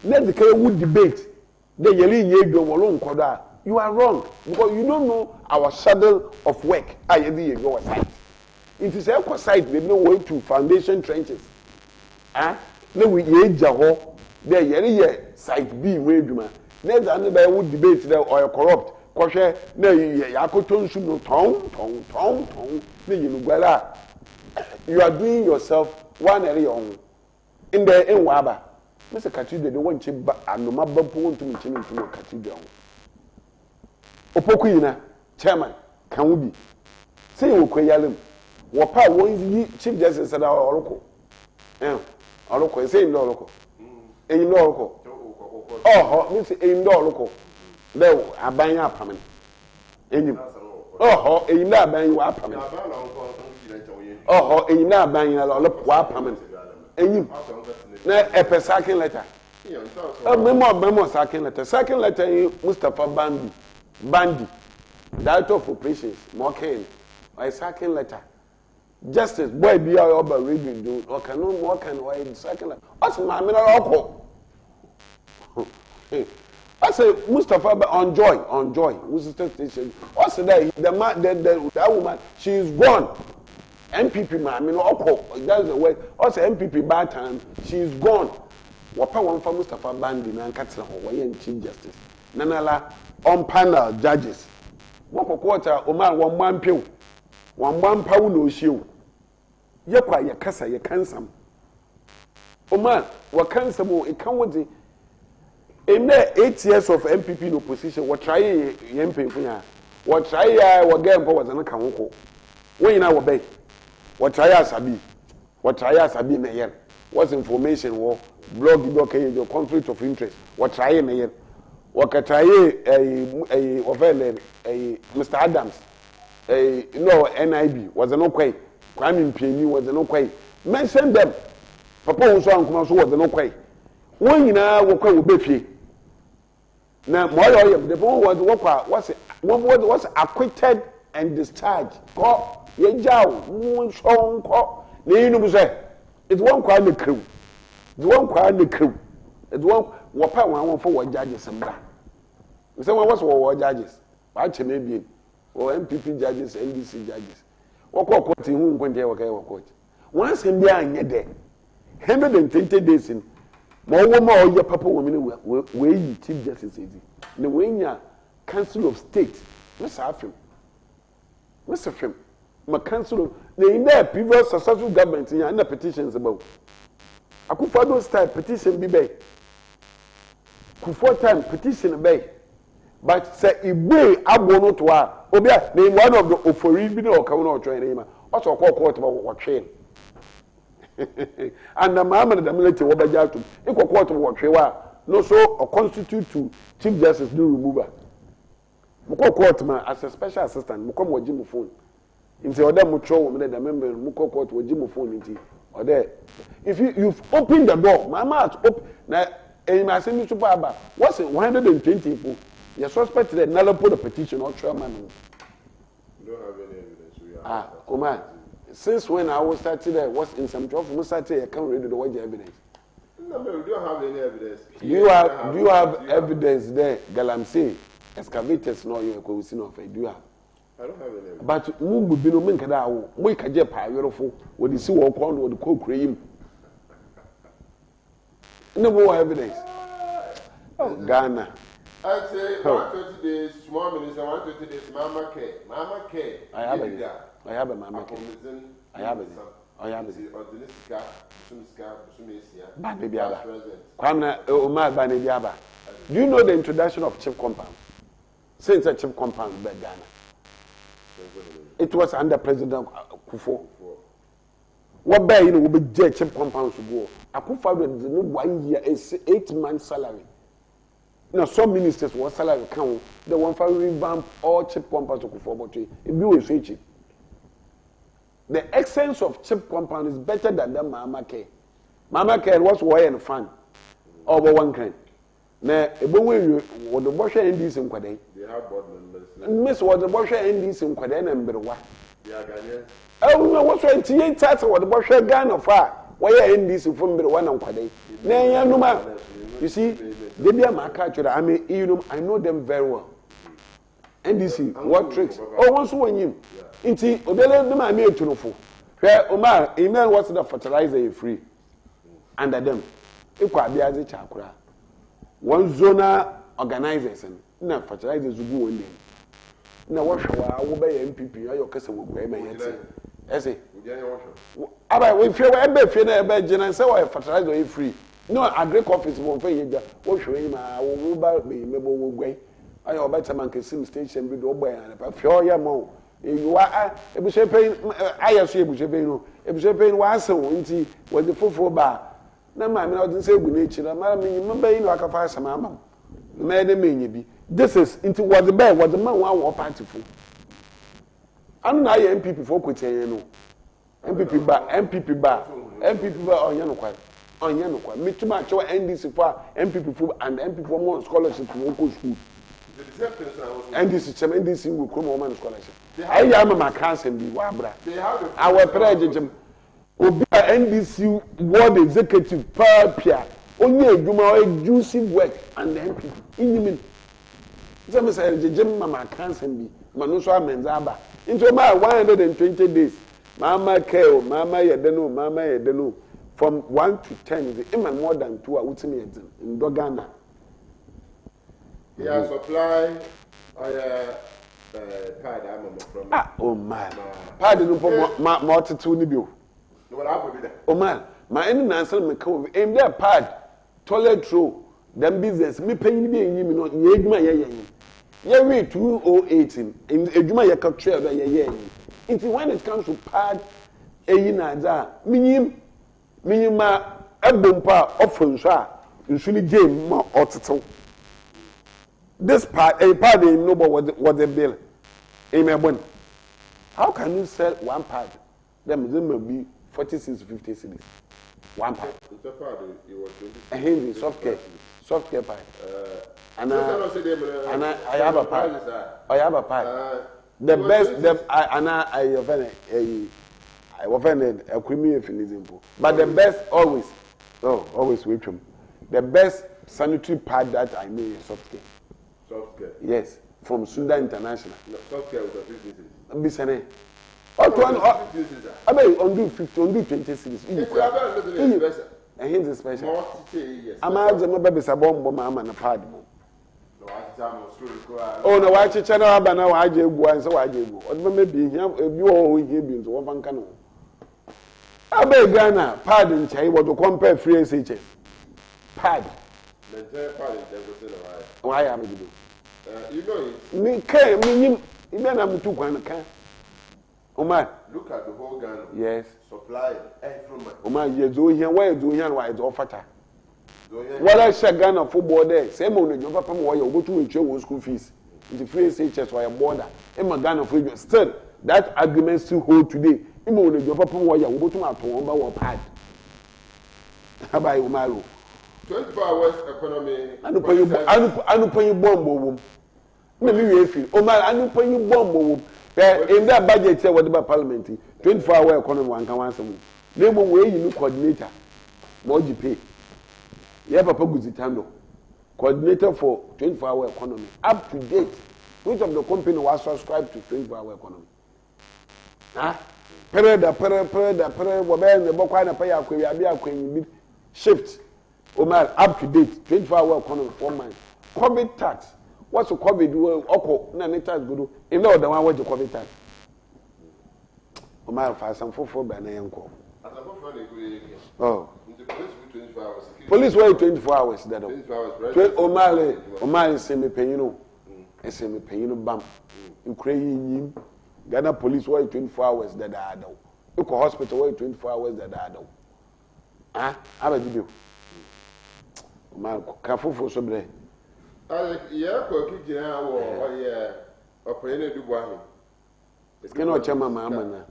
na the kind would debate the yeli nyedwo wolo nkodo you are wrong because you don't know our schedule of work ayedi your site nti say for site we no way to foundation trenches na we ye ho there yeri site B we dwuma next and by would debate there or corrupt kohwe na yakoto nsu no ton na yinugwala you are doing yourself one area on in the waba Mr. Cathedral the one chip anoma bampo wontum chimi ntum cathedral opoku yina chairman kan wo bi say wo kwayalem wo pa won yi chief justice da oroko oroko say ndo oroko ndo oroko me say ndo oroko le aban apamen enyim ndo aban wa apamen ndo aban ya lo wa apamen enyim na a second letter memo second letter Mustafa Bandi director of operations Mokin a second letter justice boy be our over radio do or can no more can why second letter what's my mineral I say Mustafa on joy Worcester station what's that the man that woman she is gone MPP man that's the way also MPP bad time she is gone wapa one for Mustafa Bandi na nkatira ho why chief justice nanala on panel judges wako quarter Omar one man pawu no ohiew ye kwa ye kasa ye kansam Omar wa kansam o e kan wodi in the 8 years of MPP in opposition what try MP funya what try wa game for was an kan wo when na wo be what try asabi na yer what's information wo blog do okay your conflict of interest what try na yer what try Mr. Adams no NIB was no kwai Kwame Mpieni was no kwai mention them papa who so ankuma so was no kwai won nyina wo kwai wo befie na mo yo the one was acquitted and discharged ko ye jaw mu so nko na yinu bu say it won kwa na crew it won wo pa wan for what judges mbra we say what was what judges ba cheme bien or MPP judges NDC judges wo ko court hu nkonte wo kai wo court once mbi anye de 120 days in mo wo ma o ye papa wo mini we yi chief justice ezi ne we nya council of state Mr. Film ma council of in the previous successful government in na petitions about akufado style petition bi be kufo time petition be but say igbe agbono to a obi a na one of the ofori bi na o kawo na o twen ma o so ko court ba wo twen and the Mahama the military wo ba ja to iko court wo twen wa no so or constitute to chief justice no remover mko court ma as a special assistant mko mo jimu phone nti oda mo tro wo me da member mko court wo jimu phone nti oda if you've opened the door Mahama has open na ma say mi super aba what's 120 people you suspect that nala put a petition or chairman you don't have any evidence Omar since when I was started there was in some job from started I can't read the word evidence. No, we don't have any evidence. Do you have evidence there? Galamsey, excavators, no, you go see no. Do you have? I don't have any evidence. But Mungu bino menkada wo, we kaje pa yorofo, we di si wo kon wo di ko kreyim. No more evidence. Ghana. I say 120 days, small minister, 120 days, Mama K. I have it. I have it. Kwamna Omar Bani Diaba. Do you know the introduction of chief compound? since a chip compound by Ghana. It was under President Kufo. What by will be dead chip compounds to go. Akufa with no 1 year, 8 months salary. Now, some ministers were salary count, they want to revamp all chip compounds to Kufo, but it will switch it. The essence of chip compound is better than the Mahama care. Mahama care was wire and fun over 1 crane. Now, a boy with the Bosha Indies in Quade. They have board members. Miss was the Bosha Indies in Quade and Beroa. Yeah, Ghanaian. Oh, no, what's 28 tats or the Bosha Ghana far? Why Indies from Beroa and Quade? Nay, no man. You see, they be a culture. I mean, I know them very well. NDC, what tricks? Oh, once when you. Inti, Odele, no man, me to know for. Where Omar, email what's the fertilizer free under them. If I be as a chakra. One zona organizers and no fertilizers will go in there. Now, what shall I obey MPP? I guess I will pay my head. I say, about we feel a bit about Jen so I fertilizer free. No, agri office won't pay you. What should I will buy me, maybe will wait. I know better man can see station with Obey and a few more. You are a bishop paying. I assume bishop paying. A bishop paying was so inti was the full bar. No, man, I didn't say good nature. Madam, you remember you know I can find some mamma. Madam, be. This is into what the bear was the man one party for. I'm not MPP for quitting, you know. MPP bar on Yanokwa. On Yanokwa. Me too much or NDC for MPP for and MPP for more scholarship to local school. NDC will come on scholarship. I am my cousin be Wabra. Our president. Obi NDC ward executive Papia only a juicy work and the MPP. In some say Jim Mama cancer be Manusha Menzaba into my 120 days. Mama Keo, Mama Yedeno, from 1 to 10 even more than 2 I would say in Dogana. He has supplied pad from oh man. Pardon for multitude. Oh man, my any answer me come aim there pad toilet roll them business me paying be you know ye adwuma ye we 2018 in adwuma ye ka trail that ye until when it comes to pad na za minima ebompa ofun so a nsuni game ma oteto this pad a pad in no what the bill amen. How can you sell one pad them may be 46 50 cities. One pad. The pad it was 20. Software pad. And I have a pad. I have a pad. The best I offended a criminal example. But the best always wait from. The best sanitary pad that I know is software. Software. Yes, from Sudan International. No, software was a business. I mean, undo 50, undo 20 cities. And here's the special. I'm out the baby Sabon, Mamma, and a pad. Oh, no, I channel up and now I do one, so I do. Or maybe you all here being to one canoe. I beg Ghana, pardon, Chay, what to compare free SHS. Pad. Why am I doing? You know it. Me came, even I'm too one can. Omar, look at the whole Ghana. Yes. Supply everywhere. Omar, you do here. Why do here? Why is offer? What I said, Ghana football there. Same on your papa. Why you go to your school fees? The free SHS or a border. In my Ghana for you. Still, that agreement still hold today. In on your papa. Why you go to my home or pad? How about Omar? 24 hours economy. I don't pay you bomb. Maybe we feel. Omar, I don't pay you bomb. In that budget, say what about parliament? 24-hour economy one can once a month. They will weigh you coordinator. What you pay? You have a Paguzitando. Coordinator for 24-hour economy. Up to date. Which of the company was subscribed to 24-hour economy? Huh? Shift. Omar, up to date. 24-hour economy, 4 months. COVID tax. What's the COVID? No, tax good. In order the one what the COVID tax. Omar, for some 4 by 9. Oh. Police wait 24 hours. That 24 hours. Omar is semi pay, you know. ese me pay no bam nkure yim Ghana police why 24 hours that are do iko hospital why 24 hours that are do abadi bi ma ka fofo so bre yeah ko kijina wo oye opere na dubu ahin eske no chama Mahama na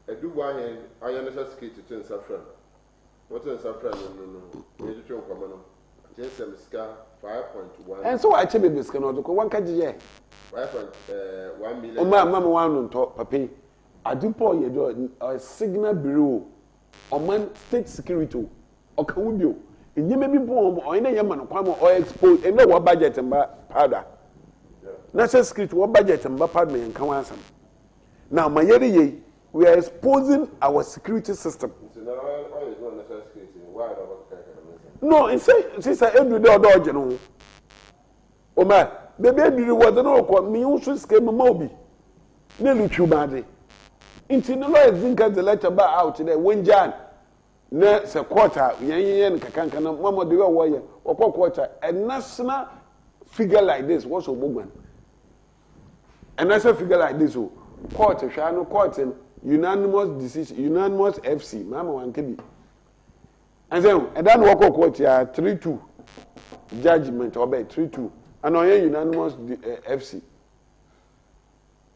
edubu ahin ayo na skate to nsafran what nsafran no ye twetwe nkoma no jesem ska 5.1 and so I check baby ska no ko wan ka je 5.1 million o ma wan no to papi adipo ye do signal bureau o man state security o ka wo bio enyeme bi bo o ina yema no kwamo o expose e no wo budget mba powder national security wo budget mba powder me kan wan sam now mayeri ye we are exposing our security system so now why is not national security why about no since I do the dodge no o ma bebe diri wo de no ko mi unsu ske mama obi ne luchu bade inti no law zinka the letter ba out there when jan na se quarter yen kakanka na mama de wo ye okwa quarter a national figure like this what's obogwan a national figure like this o court hwa no court unanimous decision unanimous FC mama wan kebi and then and then work court ya 3-2 judgment obey 3-2 and on unanimous FC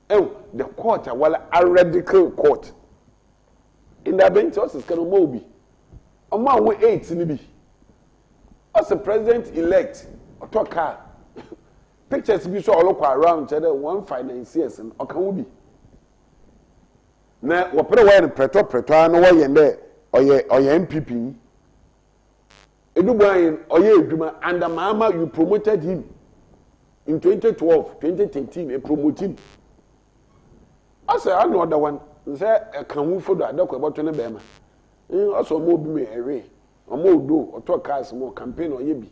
the court wala a radical court in the bench us is kanu mobi omo we 8 ni bi as the president elect otoka pictures bi so olokwa around say one financiers and okan bi na wo pre wa preto no wo yende oye MPP Edubuayin oye eduma and Mahama you promoted him in 2012 2013 a promote him I say I know other one say kan wu fodo adakwa boto ne be ma also mo bi me ewe omo do oto cars mo campaign oye bi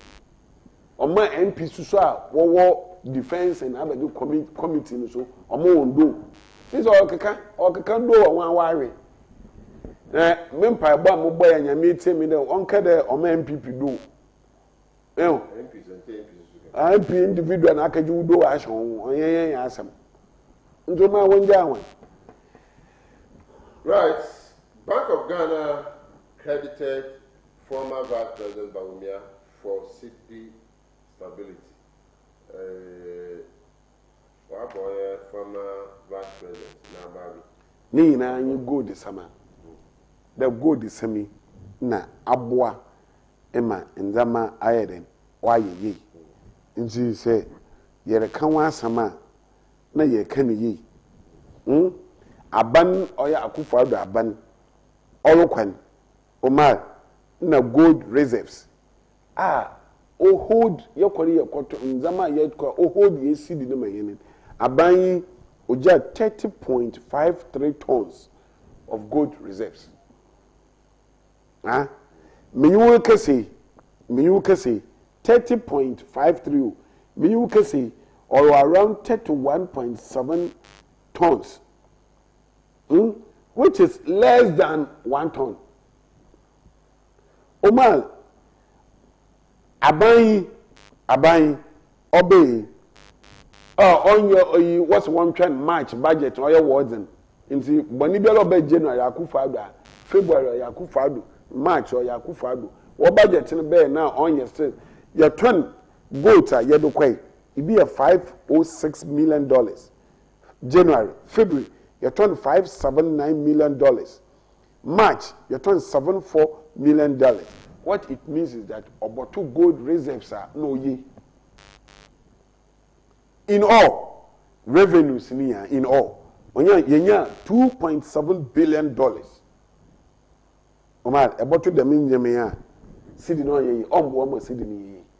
oma MP susu a wo defense and abadu committee so omo ondo this okeka do wan ware mempa ba mo boy anyame temi de onka de o MPP do MP individual na akaji udo a shon onyen ya asam ndoma wonja wan right Bank of Ghana credited former Vice President Bawumia for city stability what boy former Vice President na babi ni na anyi go de sama the good is semi na aboa ema nzama ayeden waye yi nti se yere kan wa sama na ye kan yi aban oya akufado aban olokwan omar na gold reserves o hold ye kwori ye kwato nzama ye kwa o hold ye sidi no mayene aban oja 30.53 tons of gold reserves Miyu kese 30.53 Miyu kese or around 31.7 tons which is less than 1 ton Omal abai obey on your what's one trend March budget or your warden into Bonibelo by January Akufado February Akufado March or Yakufado. What budget in the now on your still? Your turn goat you do quay. It be a $506 million. January, February, you turn $579 million. March, you turn $74 million. What it means is that about 2 gold reserves are no ye. In all, revenues in all, $2.7 billion. Omar, about the minimum, city no ye, city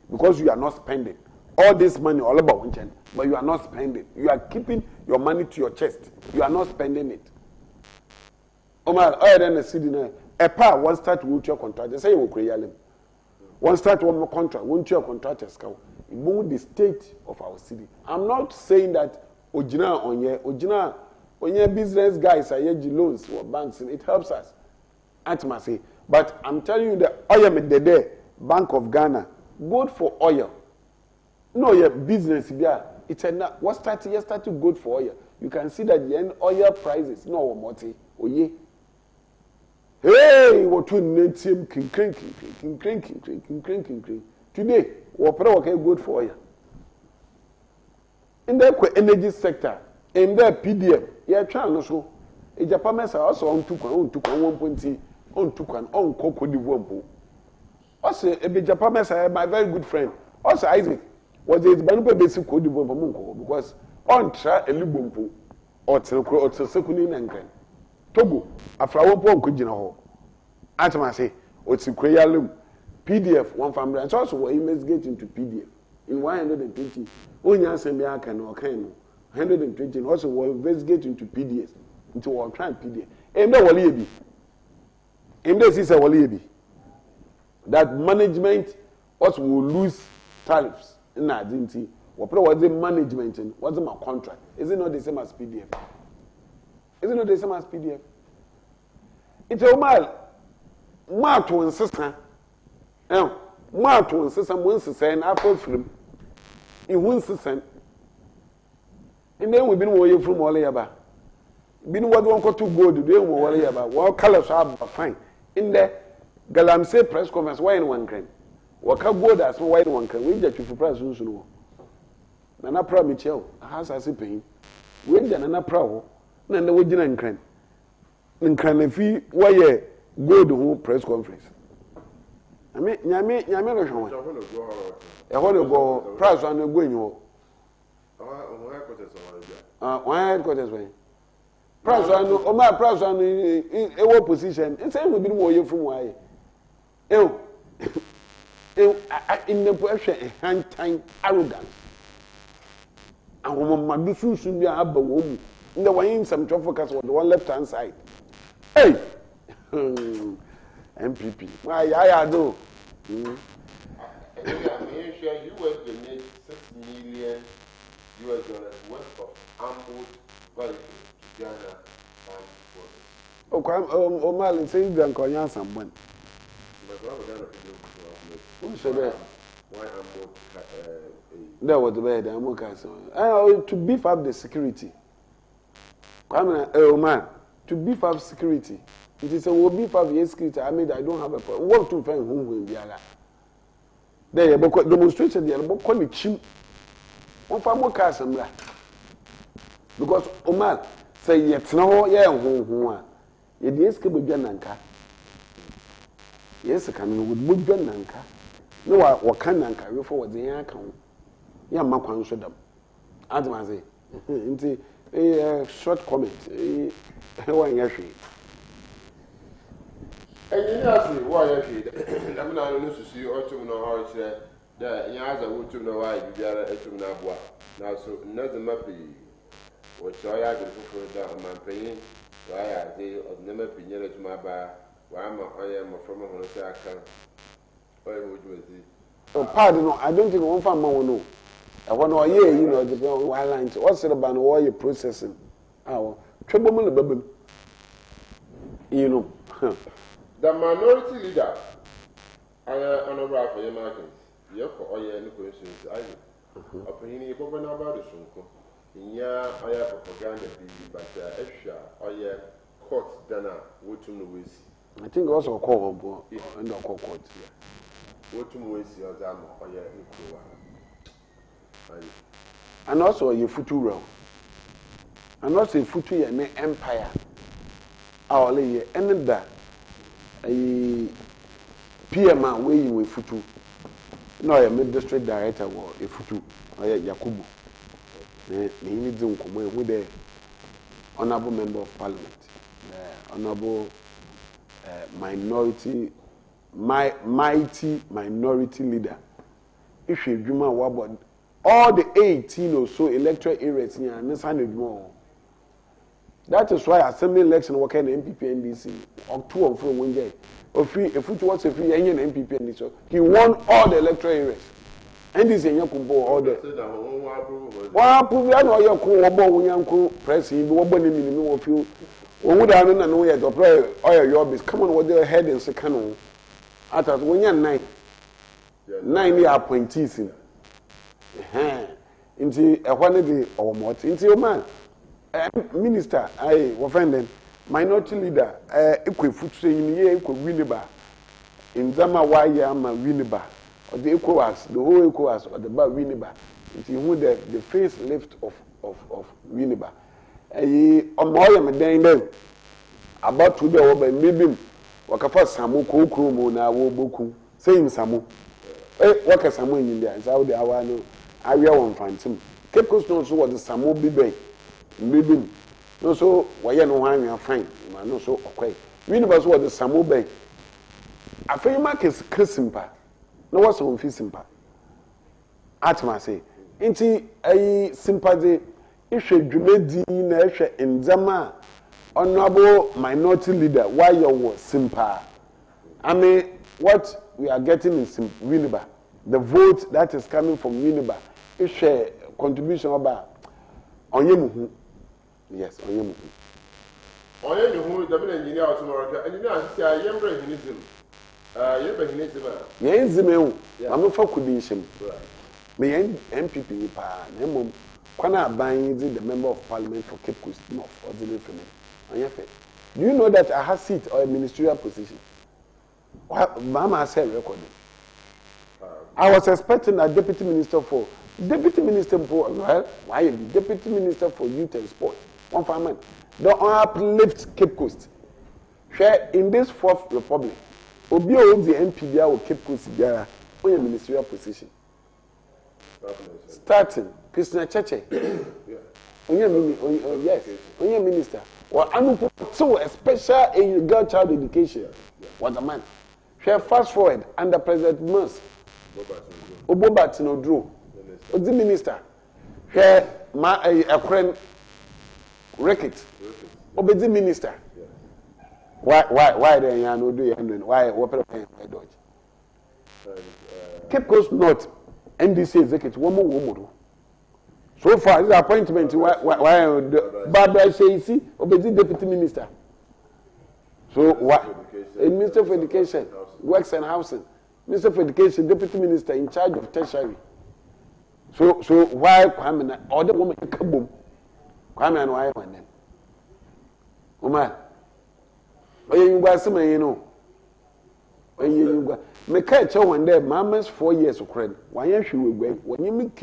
because you are not spending all this money all about one channel, but you are not spending. You are keeping your money to your chest. You are not spending it. Omar, other than the city no, a par one start with your contract. They say you will create them. One start one more contract. Won't your contractors come? Move the state of our city. I'm not saying that Ojina on your business guys are loans or banks, and it helps us. Say, but I'm telling you the oil Bank of Ghana, good for oil. No, your business here, it's a what started good for oil. You can see that the oil prices no more. Oye. Hey, what to native king. Today, what good for oil. In the energy sector, in the PDF, yeah, trying so. A Japanese also on 1.0 on Coco di Wompo. Also, a Japanese, my very good friend, also Isaac, was the Banupa basic code of Wompo because on try a Lubumpo or Sekuni and Grand. Togo, after a Wompo Kujina Hall. Atma say, what's a Krayalum PDF, one family, and also investigate into PDF in 120. Only answer me, I can or can 120, also will investigate into PDS. Into one trying PDF. That management also will lose tariffs in identity. What was the management and what's my contract? Is it not the same as PDF? Is it not the same as PDF? It's a mal to insist. Mal to insist and once say an apple film. In one season. And then we've been away from all the been what one got to go to do worry about what colors are fine in the Galamsey press conference why in one can what can go that's why one can we get you for press soon Nana Pro Michel has as a pain we Nana Pro and the Wajin and can fee why go to home press conference I mean Yami I want to go price on the going why headquarters way price on my price on a position and say we been more from why in the pressure hand time arrogance and when my do soon be a woman in the way some focus on the one left hand side hey MPP why I do I'm sure you will donate $6 million worth of armed value to Ghana. Oh, Marlon saying that Konya someone. Who said that? Why that was the bed. I'm okay. To beef up the security. Oh man, to beef up security. It is a will beef up the security. I mean, I don't have a problem. What to find whom will be allowed? There, but demonstration there, but call it cheap. One for more cars and that. Because Omar say yet no, yeah, who it is Kibujananka. Yes, I can with Bujananka. No, what can Nanka before the account. Yeah, Makwan showed them. Adama say, into a short comment. One yesterday. And you know, why I'm not going to see you or to know how it's that Yaza would to know why you got a Tumnabwa. Now, so nothing mappy. What I have for that on my opinion, why I say of never been near to my bar, why I am from a hotel. Why would you see? Oh, pardon, I don't think one farmer will know. I want to hear, you know, the wild lines. What's it about why you're processing? Oh, trouble, baby. You know, the minority leader, I am on a rap for your markets. You for all your questions. I opinion about the Sunko. Yeah, I have propaganda, but extra, I court Dana, what to know is. I think also a call and a call court. What to know is your dam or your and also your future, and also a future empire. Our lay ended that a PMA weighing with future. No, I am district director or a future, or Yakubu. He needs to come with the honorable member of parliament, the honorable mighty minority leader. If you do about all the 18 or so electoral areas here, and this 100 more. That is why assembly election work in MPP NDC or 2 or 4 one day. If it was a free any MPP NDC, he won all the electoral areas. And this is your order. Well, prove I know your cool about young pressing, what bonny of you. When would I know yet to play all your business? Come on, what their head and second. At 1 year 9 year appointees. nti ehwa ne de owomot nti o man minister ai wo friend then minority leader ekwefutu enyim ye ekwe winiba inzama waya ama winiba or the ECOWAS the whole ECOWAS or the ba winiba nti who the face lift of winiba omoye meden dem about to be over maybe wakafa samu kokromo na wo boku sayim samu waka samu enyim dia nsa de awa no awia won fantim Cape Coast no so was samu bibe maybe no so waye no hwan ya fine ma no so okwai winiba so was samu bay afei mark is krisimpa no was on fi simpa atma say nti sympathy ihwe dwumedi na ehwe nzama honorable minority leader why you simpa I mean what we are getting in Winneba the vote that is coming from Winneba ihwe contribution about onyemuhu yes onyemuhu the engineer out tomorrow engineer say yembre hinism yembre hinism yenzime am fa kudi nhyem me MPP pa na mom kwana aban the member of parliament for Cape Coast North or the Leafy. Do you know that I have seat or a ministerial position? Mahama said recording. I was expecting a deputy minister for well, why deputy minister for youth and sport? One farmer. Don't uplift Cape Coast. Share in this fourth republic. Obi owns the MPBA or Cape Coast Biara on a ministerial position. Starting Christina Cheche. Yes, onye minister. Or so a special girl child education. What a man. Share fast forward under President Mers. Obobatino Drew. The minister. Share a friend Ricket. Obedi minister. Why they are no doing why what Cape Coast North NDC executive one more. So far, this appointment, why Barbara says, obey deputy minister. So what? A minister for education, works and housing, minister for education, deputy minister in charge of tertiary. So why Kwame or the woman kaboom? Kwame and why one then? Oma, you guys, you know. Me catch one day, Mama's 4 years of credit. Why are you going? When you make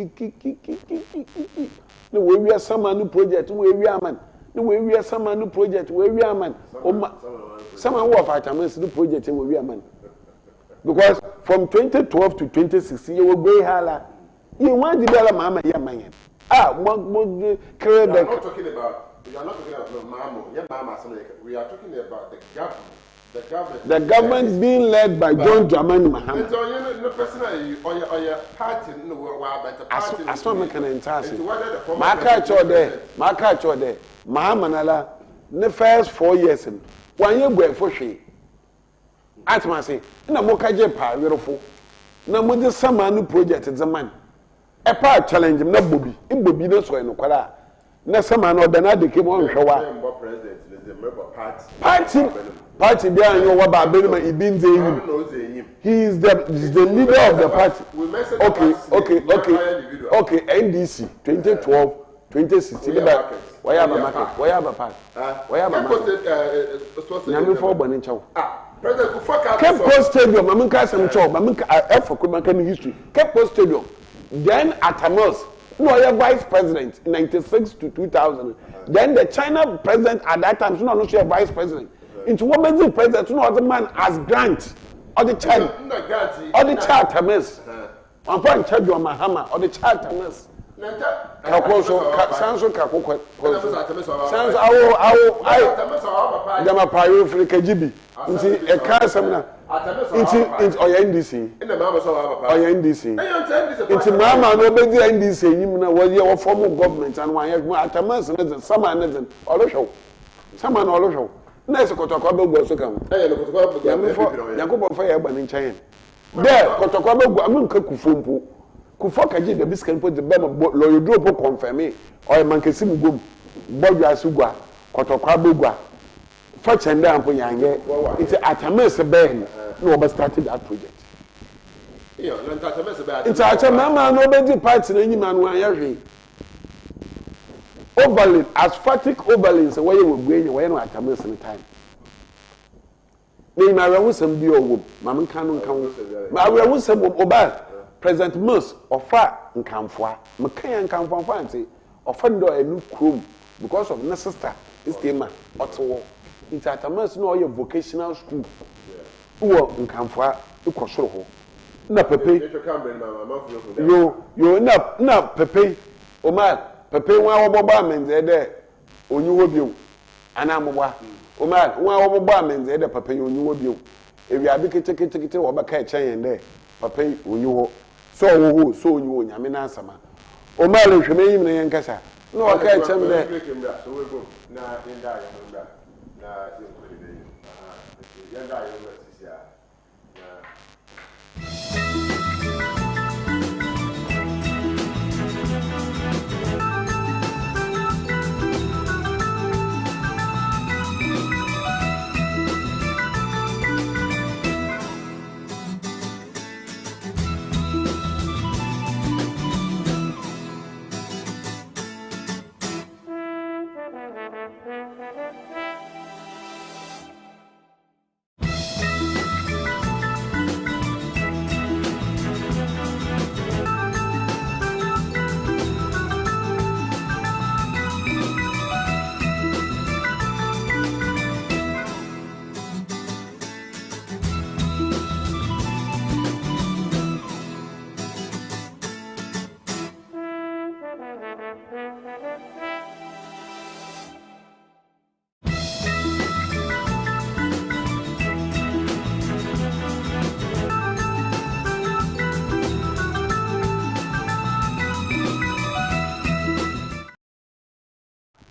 no way we are some new project, where we are man. No way we are some new project, where we are man. Someone who have items new project where we are man. Because from 2012 to 2016, you will go hala. You want the dollar Mama, yeah, man. What credit? We are not talking about Mama. Yeah, Mama. We are talking about the government. The government being led by John Dramani Mahama. No personally, or your party, as one can entice you. My catch or there, Mahama Nala, the first 4 years, 1 year going for she. At my say, no more Kajepa, beautiful. No more the summer new project is a man. A part challenge him, not Bobby, in Bobby, no so in Okala. No summer, no, then I became one shower. Party behind your Waba Benima Ibin. He is the leader of the party. Okay. NDC 2012, 2016. Why have a market? Why have a party? Why have a market? Nami for Boninchow. Cape Coast Stadium, I'm in Casam Chow, I'm in for Kumakan history. Cape Coast Stadium. Then at Amos, no, I vice president in 96 to 2000. Then the China president at that time, no, she a vice president. Into what made the president, no other man as grant or the child or the child Tamis. I'm going to tell you Mahama or the child Tamis. Sounds sounds I am a prior for the KGB. Into a car seminar. Into NDC. NDC. Into Mama, nobody NDC. You know, was your former government and why have more Atamas and some and all the show. Someone all the show. Nice Kotokwabo goes to come. Yakubo fire ban in China. There, Kotokwabo, I'm going to Kufumpu. Kufokaji, the biscuit put the bed of Loyo Dropo confirm me, or a Mankasim Gum, Bobia Sugua, Kotokwabo. Fetch and down for Yang. It's at a mess of Ben. No, but started that project. Yeah, it's a mama nobody parts in any man one Oberlin, asphatic Oberlin, so where you will bring away no atamas in time. May my Rawusam be old, Mamma Canon come. My Rawusam Obal, President Mus, or far and come for McCain come from fancy, or Fendo a new crew because of necessary. This game, Otto. It's atamas no your vocational school. Who come for the Kosovo. Na Pepe. You na Pepe. Omar. Pepe wa oboba menze de onyiwo biom ana moba Omar wa oboba menze de Pepe onyiwo biom ewi abi kete wo baka echen de Pepe onyiwo so wo so onyiwo nyame na asama Omar hweme yim ne yankasa no waka echen de so we go na inda ya mba na include de yanda ya mba sisia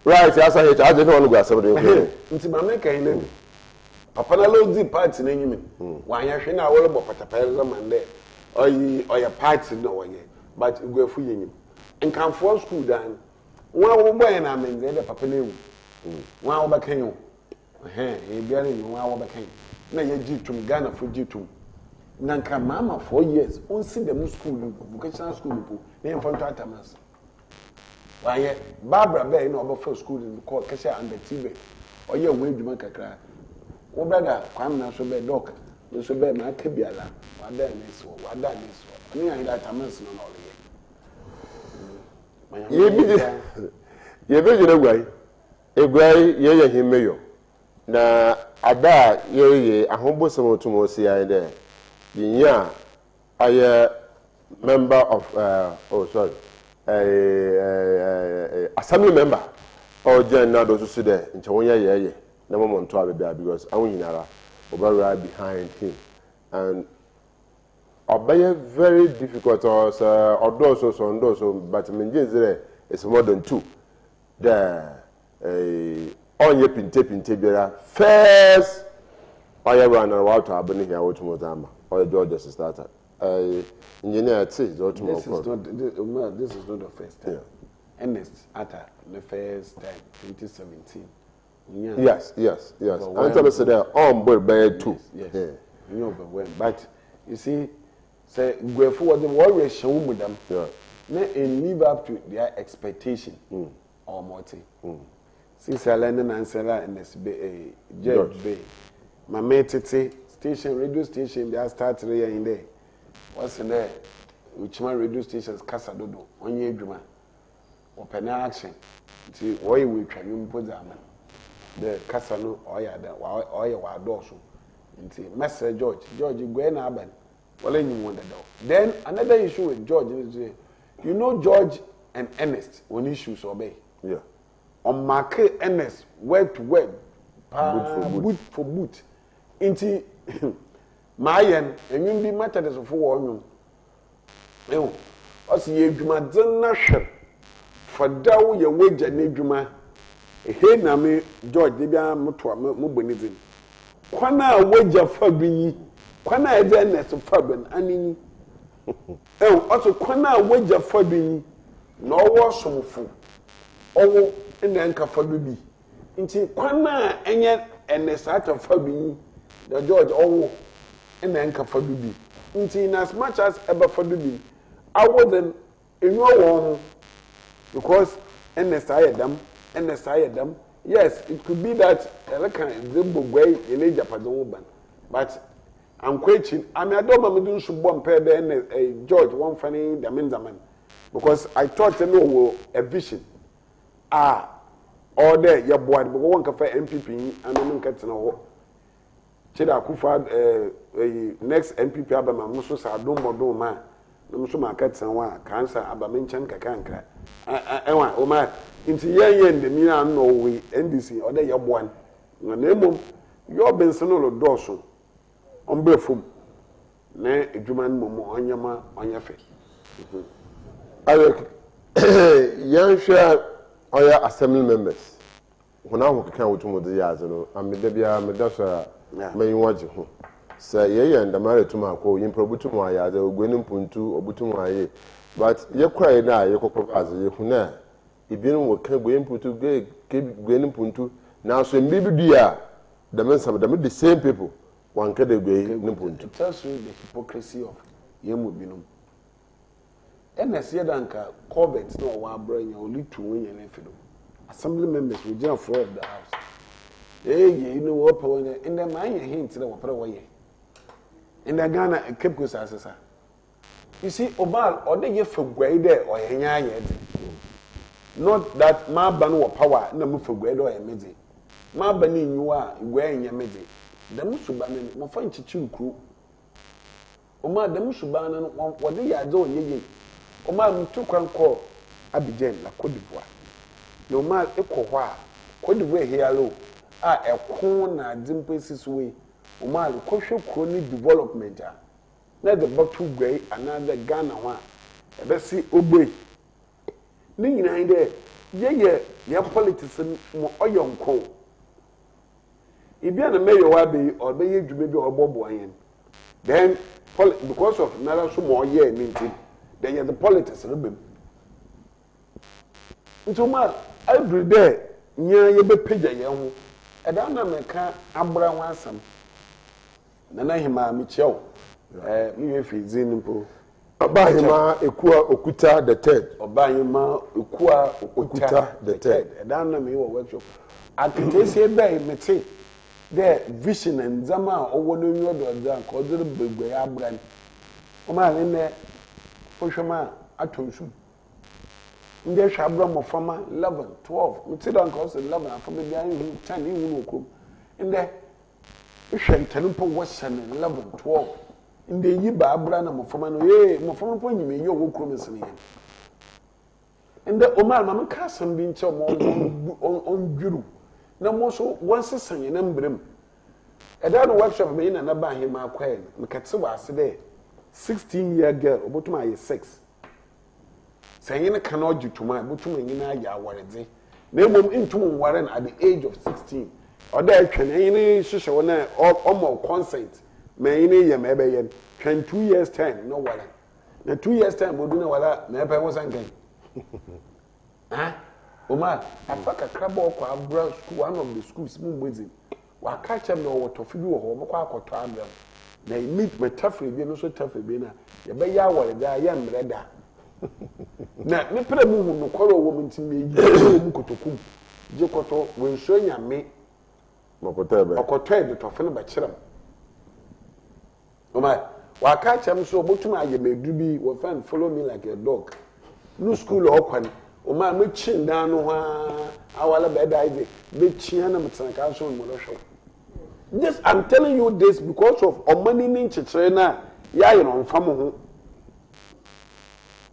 Right, yes, I don't want to go somebody. Nti mama kan na papa na lozi party na nyime wan ya hwe na wo bo patapel zaman de oya party no woye but igwefu yenyim nkanfo school dan wa wo boy na menze de papa na ewu wa wo bakan yo e biare ni wa wo bakan na ye jitum Ghana fo jitum na nka mama 4 years on see them school vocational school po na em fanto atamas Why, Barbara Bay, no, about first school in the court, Kesha and the TV, or your way to make a cry. Oh, brother, come now, so bad, doc, so bad, my Kibiala, what that is, what that is. Me, I like a mess on all the You be the way. A guy, ye, him, mayo. Na, Ada, ye, a humble some to Mosia there. Yeah, I member of, sorry. Assembly member or general those who there in Chawonya na moment to be because I win right behind him and obey very difficult or those on those but menjezere is more than 2 there on your pinte first I run around to abani here what Mozama or Georgia started engineer says this is not the first time. Ernest at the first time 2017. Yes. I'm telling you there on board by 2. Yes. You know but you see say go forward the warriors show with them. Yeah. And live up to their expectation or more. Since I learned answer and this George Bay. My mate station radio station they start in there. What's in there? Which my radio stations Casa Dodo, on your drama. Open action. See, why we try you put them. The Casa no, or your dorsal. Master George, you go and Aben. Well, then you want the door. Then another issue with George is, you know, George and Ernest when issues obey. Yeah. On market Ernest, word to word, boot for boot. Into Mayan, and you be matter as a 4 1. Oh, as ye juma nation for dow your wage and juma. Hey, na me George, Debia Mutua Mubonizim. Quana wager Fabi, Quana Ernest of Fabian, and oh, also Quana wager Fabi, no was some fool. Oh, and then Cafabi. Into Quana and yet Ernest out of Fabi, the George, oh. And then Kafabi. in as much as ever for the I wasn't in your one because them. Yes, it could be that but I'm questioning. I mean, I don't know should bomb pair then George one funny the man because I thought a vision. All there your boy but one cafe MPP and no cat no Chida Kufa next MPP abama muso sa do ma no muso market one cancer abamenchan kakanka enwa o ma nti yen de mi no we NDC or there your boy na emom your benson no doso ombefum na edwuma no mo onyama onyefe Alec yan share oya assembly members when I work can with the years no am de bia me da so me waje ho say ye and the marry to ma ko yin probutu mo aya de ogwenu mpuntu obutu mo aye but ye cry na ye kokko as ye hu na ibinu wo kan gwenu mpuntu gwenu mpuntu na so mbibi dua the men some the same people one ka de gwenu mpuntu. It tells you the hypocrisy of yemu binum. Danka Corbett no one bring your lead to win and fiddle. Assembly members will jump floor of the house. Hey, you know what? In the mind, hint to the way. In the Ghana, a kept good as you see, Obal or the year for grade or a not that my ban or power, no for grade or a midi. My banning you are wearing your midi. The Musuban, my French chicken crew. Oma, the Musuban, what they are doing. Oma mtu kwanko Abidjan la Côte d'Ivoire. No mal ekwa Côte d'Ivoire here lo ekon na dimpesis we. Oma le kohwe chronic development a. Na the bottle gray another Ghana one. Ebe si ogbe. Ni nyina ide ye politics mo oyonko. Ibia na mayor wa be or be ye dwuma bi obobo ayen. Then because of nara so mo ye ninti. Then you the politics a little bit. Into every day, you be page young. I don't know, I can't abra one some. Nana hima Michel, me if he's in Nimpo. Obahima Ekua Okuta the third. Obahima Ekua Okuta the third. I don't know me what workshop. I can say by me say, there vision and Zama or what do you do? Cause the big way I brand. Oma in there. Oshama atonsu nde hwabra mo fama 11 12 mti don cause 11 afama bia hu 10 hu okrom nde hwe ntanimpo woshan 11 12 nde yi ba abra na mo fama no mo fama po nyime yi okrom sene nde omal ma ka sam bi nche mo ondwuru na mo so wonsesan ye na mbrem eda no workshop me na ba hima akwae me ketse wa ase de 16-year girl, obotuma ye 6. Saying cannot do to my botuma yina ya warede. Name into warren at the age of 16. Or there can any shisha or more consent. May ye maybe 2 years time, no warren. Now 2 years time, we'll do no wala, maybe I was angry. Huh? Omar, I fuck a crab or school, one of the schools, moon with it. Why catch them or to figure or to them. Na meet me toughy bi no so toughy bi na ye be ya wore da ya mreda na me pere mu no kworo wo mti me yi mu kotokum je koto we nso nyame makoto ebe okoto e de tofe no ba kirem o ma wa ka chem so botum aye medu bi wo fan follow me like a dog no school o kwan o ma me chin dan no ha awala be da ide be chia na mtsana ka so mo lo hwo. Yes, I'm telling you this because of money in China. Ya you know famu.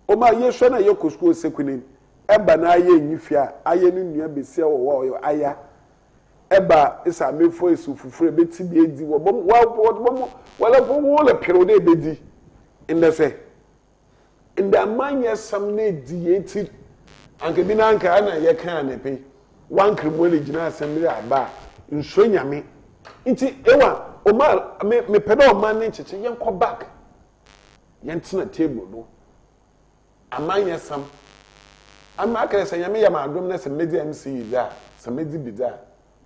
Oma ye so na ye ko school sekwini. Eba na aye nyifia, aye ni nua besia wo yo aya. Eba isa mefo esu fufure beti bi edi wo bom wala bo le pero de bedi. In the say. In the manya some na di eti. Anke bi na anka na ye kan na pe. One criminal gina assembly aba. Nso nyame. Inti ewa Omar me pedo man ne cheche yenko back yentina table no amanya sam ama akere se nyame yama adom na se media MC da se media bi da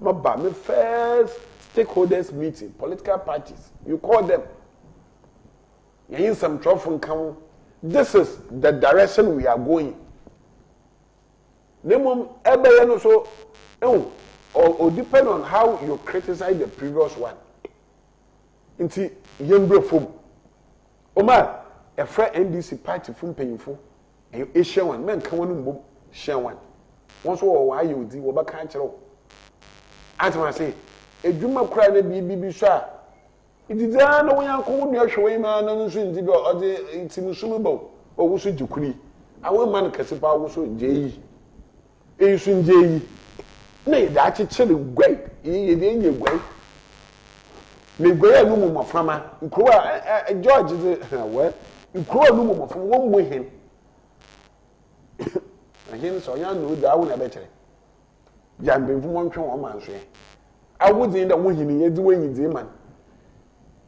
maba me first stakeholders meeting political parties you call them Yin some trouble come. This is the direction we are going. Nemum ebe no so or depend on how you criticize the previous one. Inti yembre fom. Oma a friend NDC party fom payinfo. And you share one men kan wonu mbom share one. Once why you di wo ba kan kire. Atama say edwuma kura na bibi so a idiza na won yanko wonu ahwe ma na nso ndi bi o de intimusumu bo o wuso jikuri awon man kase pa wuso jeyi eyisu njeyi na ida akyekyere gwai ye de nye gwai me gwai anu mu mafama nkro a George de we nkro anu mu mafama won mo hen ahin so ya no da awon abekere jambe fu mo ntwe won man so awudin da wo hini ye di wanyi di man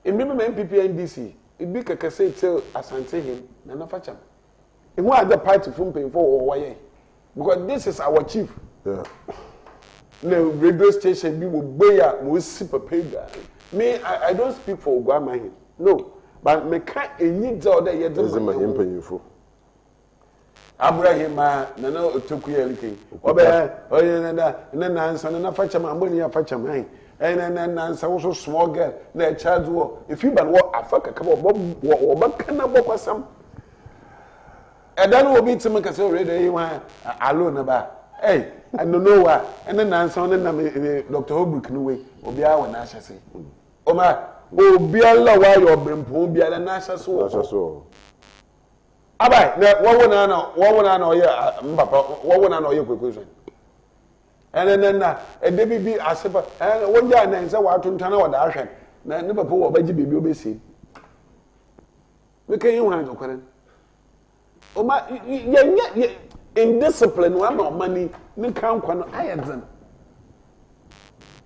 embi me MPP NDC ibi kakase tell asante him na na facham e who are the party from pay for why because this is our chief no radio station bi wo gbeya mo si papega me I don't speak for Ogwama him no but me can enyi da oda ye de ma hempanyifo Abrahima na na otoku yelike obe oye na ansa na facham amboni ya facham han na ansa wo small girl na charge wo if you ban wo afaka ka wo ba kana bokwasam edan wo bi tim ka say already you alone na ba hey I don't know why and na ansa na Dr. Holbrook no way obi a wo na ahase o ma obi alla wa yo brempo obi alla na ahase so abai na wona na oye mbapa wona na oye kwekweso ene na edebibi asepa wonja na nse wa tuntana wa da ahwen na ne papa wo baji bebi obesi we kan yin wan zokwere o ma ye indiscipline wa ma mani ne kan kwa no ayedzen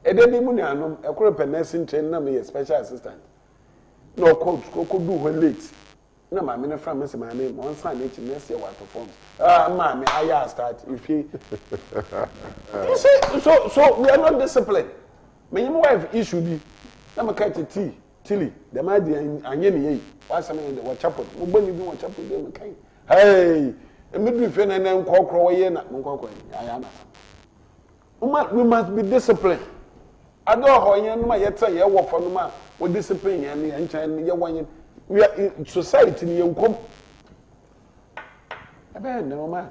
edebi mu ni anom ekoro penesin train na me special assistant no coach ko do when late na mama na from say mama on san na next year what perform mama I start if you see so we are not disciplined my wife issue bi na maka tili the ma di anye ne yi wa sam in the chapel mo gbani bi wa chapel dey maka hey emedru fe na nkokro wo ye na nkokro ya na we must be disciplined ado ho yen no ma yeta ye wo fo no ma wo discipline yen ne nchan ye wonye we are in society ni yenkom ebe no ma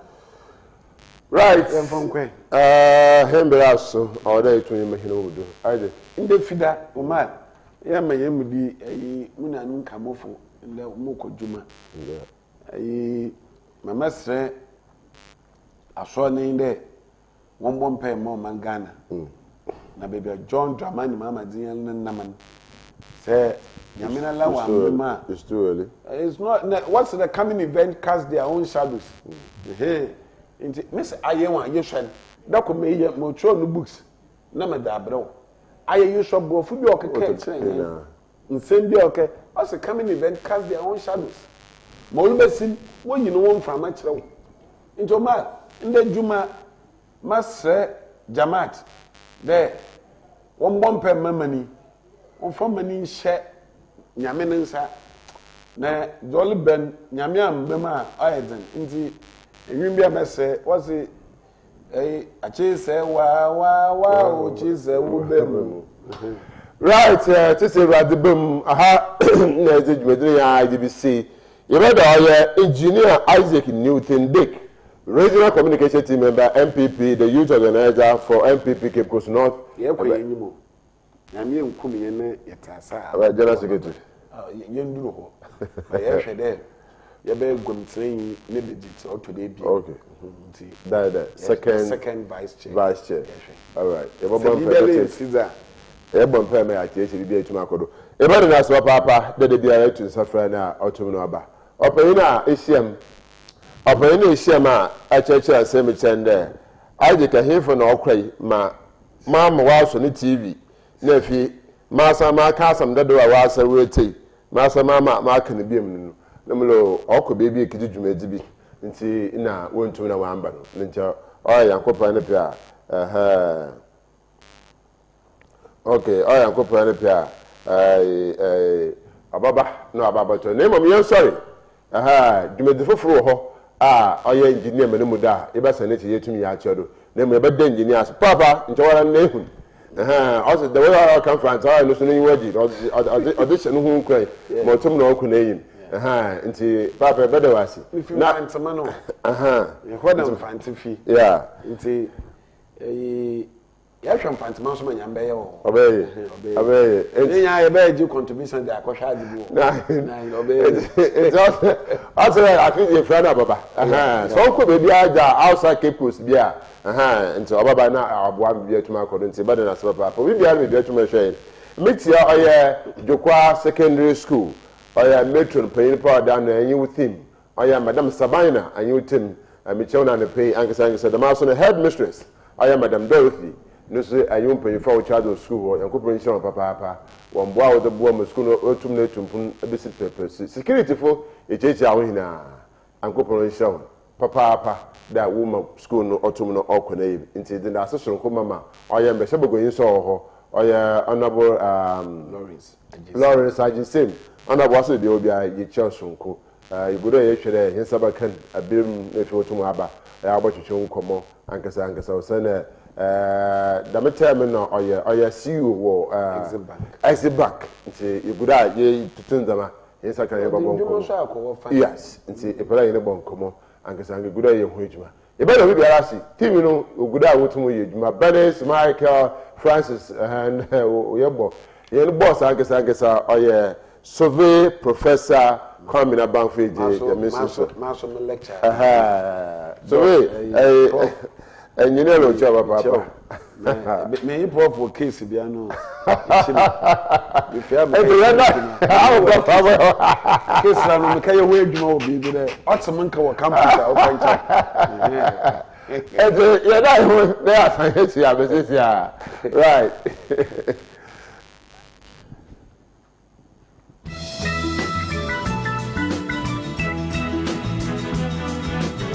right from kwen hembera so order etun me hino wudo aide inde fida o ma ya ma yemudi ayi munanu kamofo le mokodjuma ayi mama sre aso ni inde won bom pe mo mangana na baby John Dramani mama din naman say Yamina lawa mama it's too early. It's not what's the coming event cast their own shadows. Hey, Miss Ayewa Yeshan, that could me mo show no books. Na me da bro. Aye you shop go fu bi o keke chere. Nsem bi o ke, what's the coming event cast their own shadows. Mo lu besim, wo yin won from ma chere wo. Into ma, nde juma masre Jamat. There. Won bompe mamani. On from mani she nyame nsa na jolly ben nyame ambema ayeden nti enwim bia mese wase achi se wa o chi se wo bem right to say radibum aha na ezedwedin ya IDBC you know the engineer Isaac Newton Dick regional communication team member MPP the youth organizer for MPP Cape Coast North yenyimo nyame nkum ye ne yetasa general secretary yenduro ho ba ye hwede ye be gwamtren ne digit otode bi okay that second vice chair all right e bo bon me acheche bi etuma akodo e ba na so papa de bia etu safra na otum no aba open na ehiem a acheche asem chende aje ka hefo na okwai ma wa so ne TV na fi masa ma ka sam da do wa asa wete masa ma ka ne biem no na mlo okọ bebi ekiti dwumaji bi nti na wontu na wamba no ntia yankopa ne pia okay yankopa ne pia ababa no ababa to na mom yen sorry dwumedi foforo ho oye engineer menemu da e ba sanete yetumi ya achedo na mo e ba da engineers papa nchewara na ehun also the way I come from I no so ni waji audition hu nkran mo tum na oku na yin nti papa be da wasi na ntama no e hoda mfanti fi nti ya hwam fantima so manya mbe ye wo obeye enya ye be ji contribution da akosha adibu na obeye it's also I think your friend ababa so ko be bia ja outside Cape Coast bia nti ababa na aboa bia tuma akodo nti bada na sababa po bia me bia tuma hwe metia oye Jokwa Secondary School oye matron payin pa da na anyi with him oye Madam Sabina anyi with him metia na ne pay ankasa the master the head mistress oye Madam Dorothy no say ayun pay for child school yankopon shiro papa won boa wo de boa mo school no otum na tumpun abisi purpose security fo echechi awo hina yankopon shiro papa da wo school no otum no okona yi nti de na asesoro ko mama oye mbe shebogoyin so ho oye honorable Lawrence Ajisim honorable so de obi a ye chelsonko ibudo ye hwere hinsaba kan abim efi otum aba ya agbochicho nkomo ankasa so na the term no oya CEO wo Exit Bank nti iguda ye tutunzama yesa kan ye babonko yes nti epela ye bonkomo ankasa iguda ye ho ejuma ebe na biara si team no oguda wotumo ye ejuma Benes Michael Francis and oyebo ye no boss ankasa oya survey professor coming about for the mission maso lecture so engineer lo chaba papa me you pour for case bia no if you have case la no kai we adwuma obi bi there otem nka wo campus o kwanta yeah that they are saying right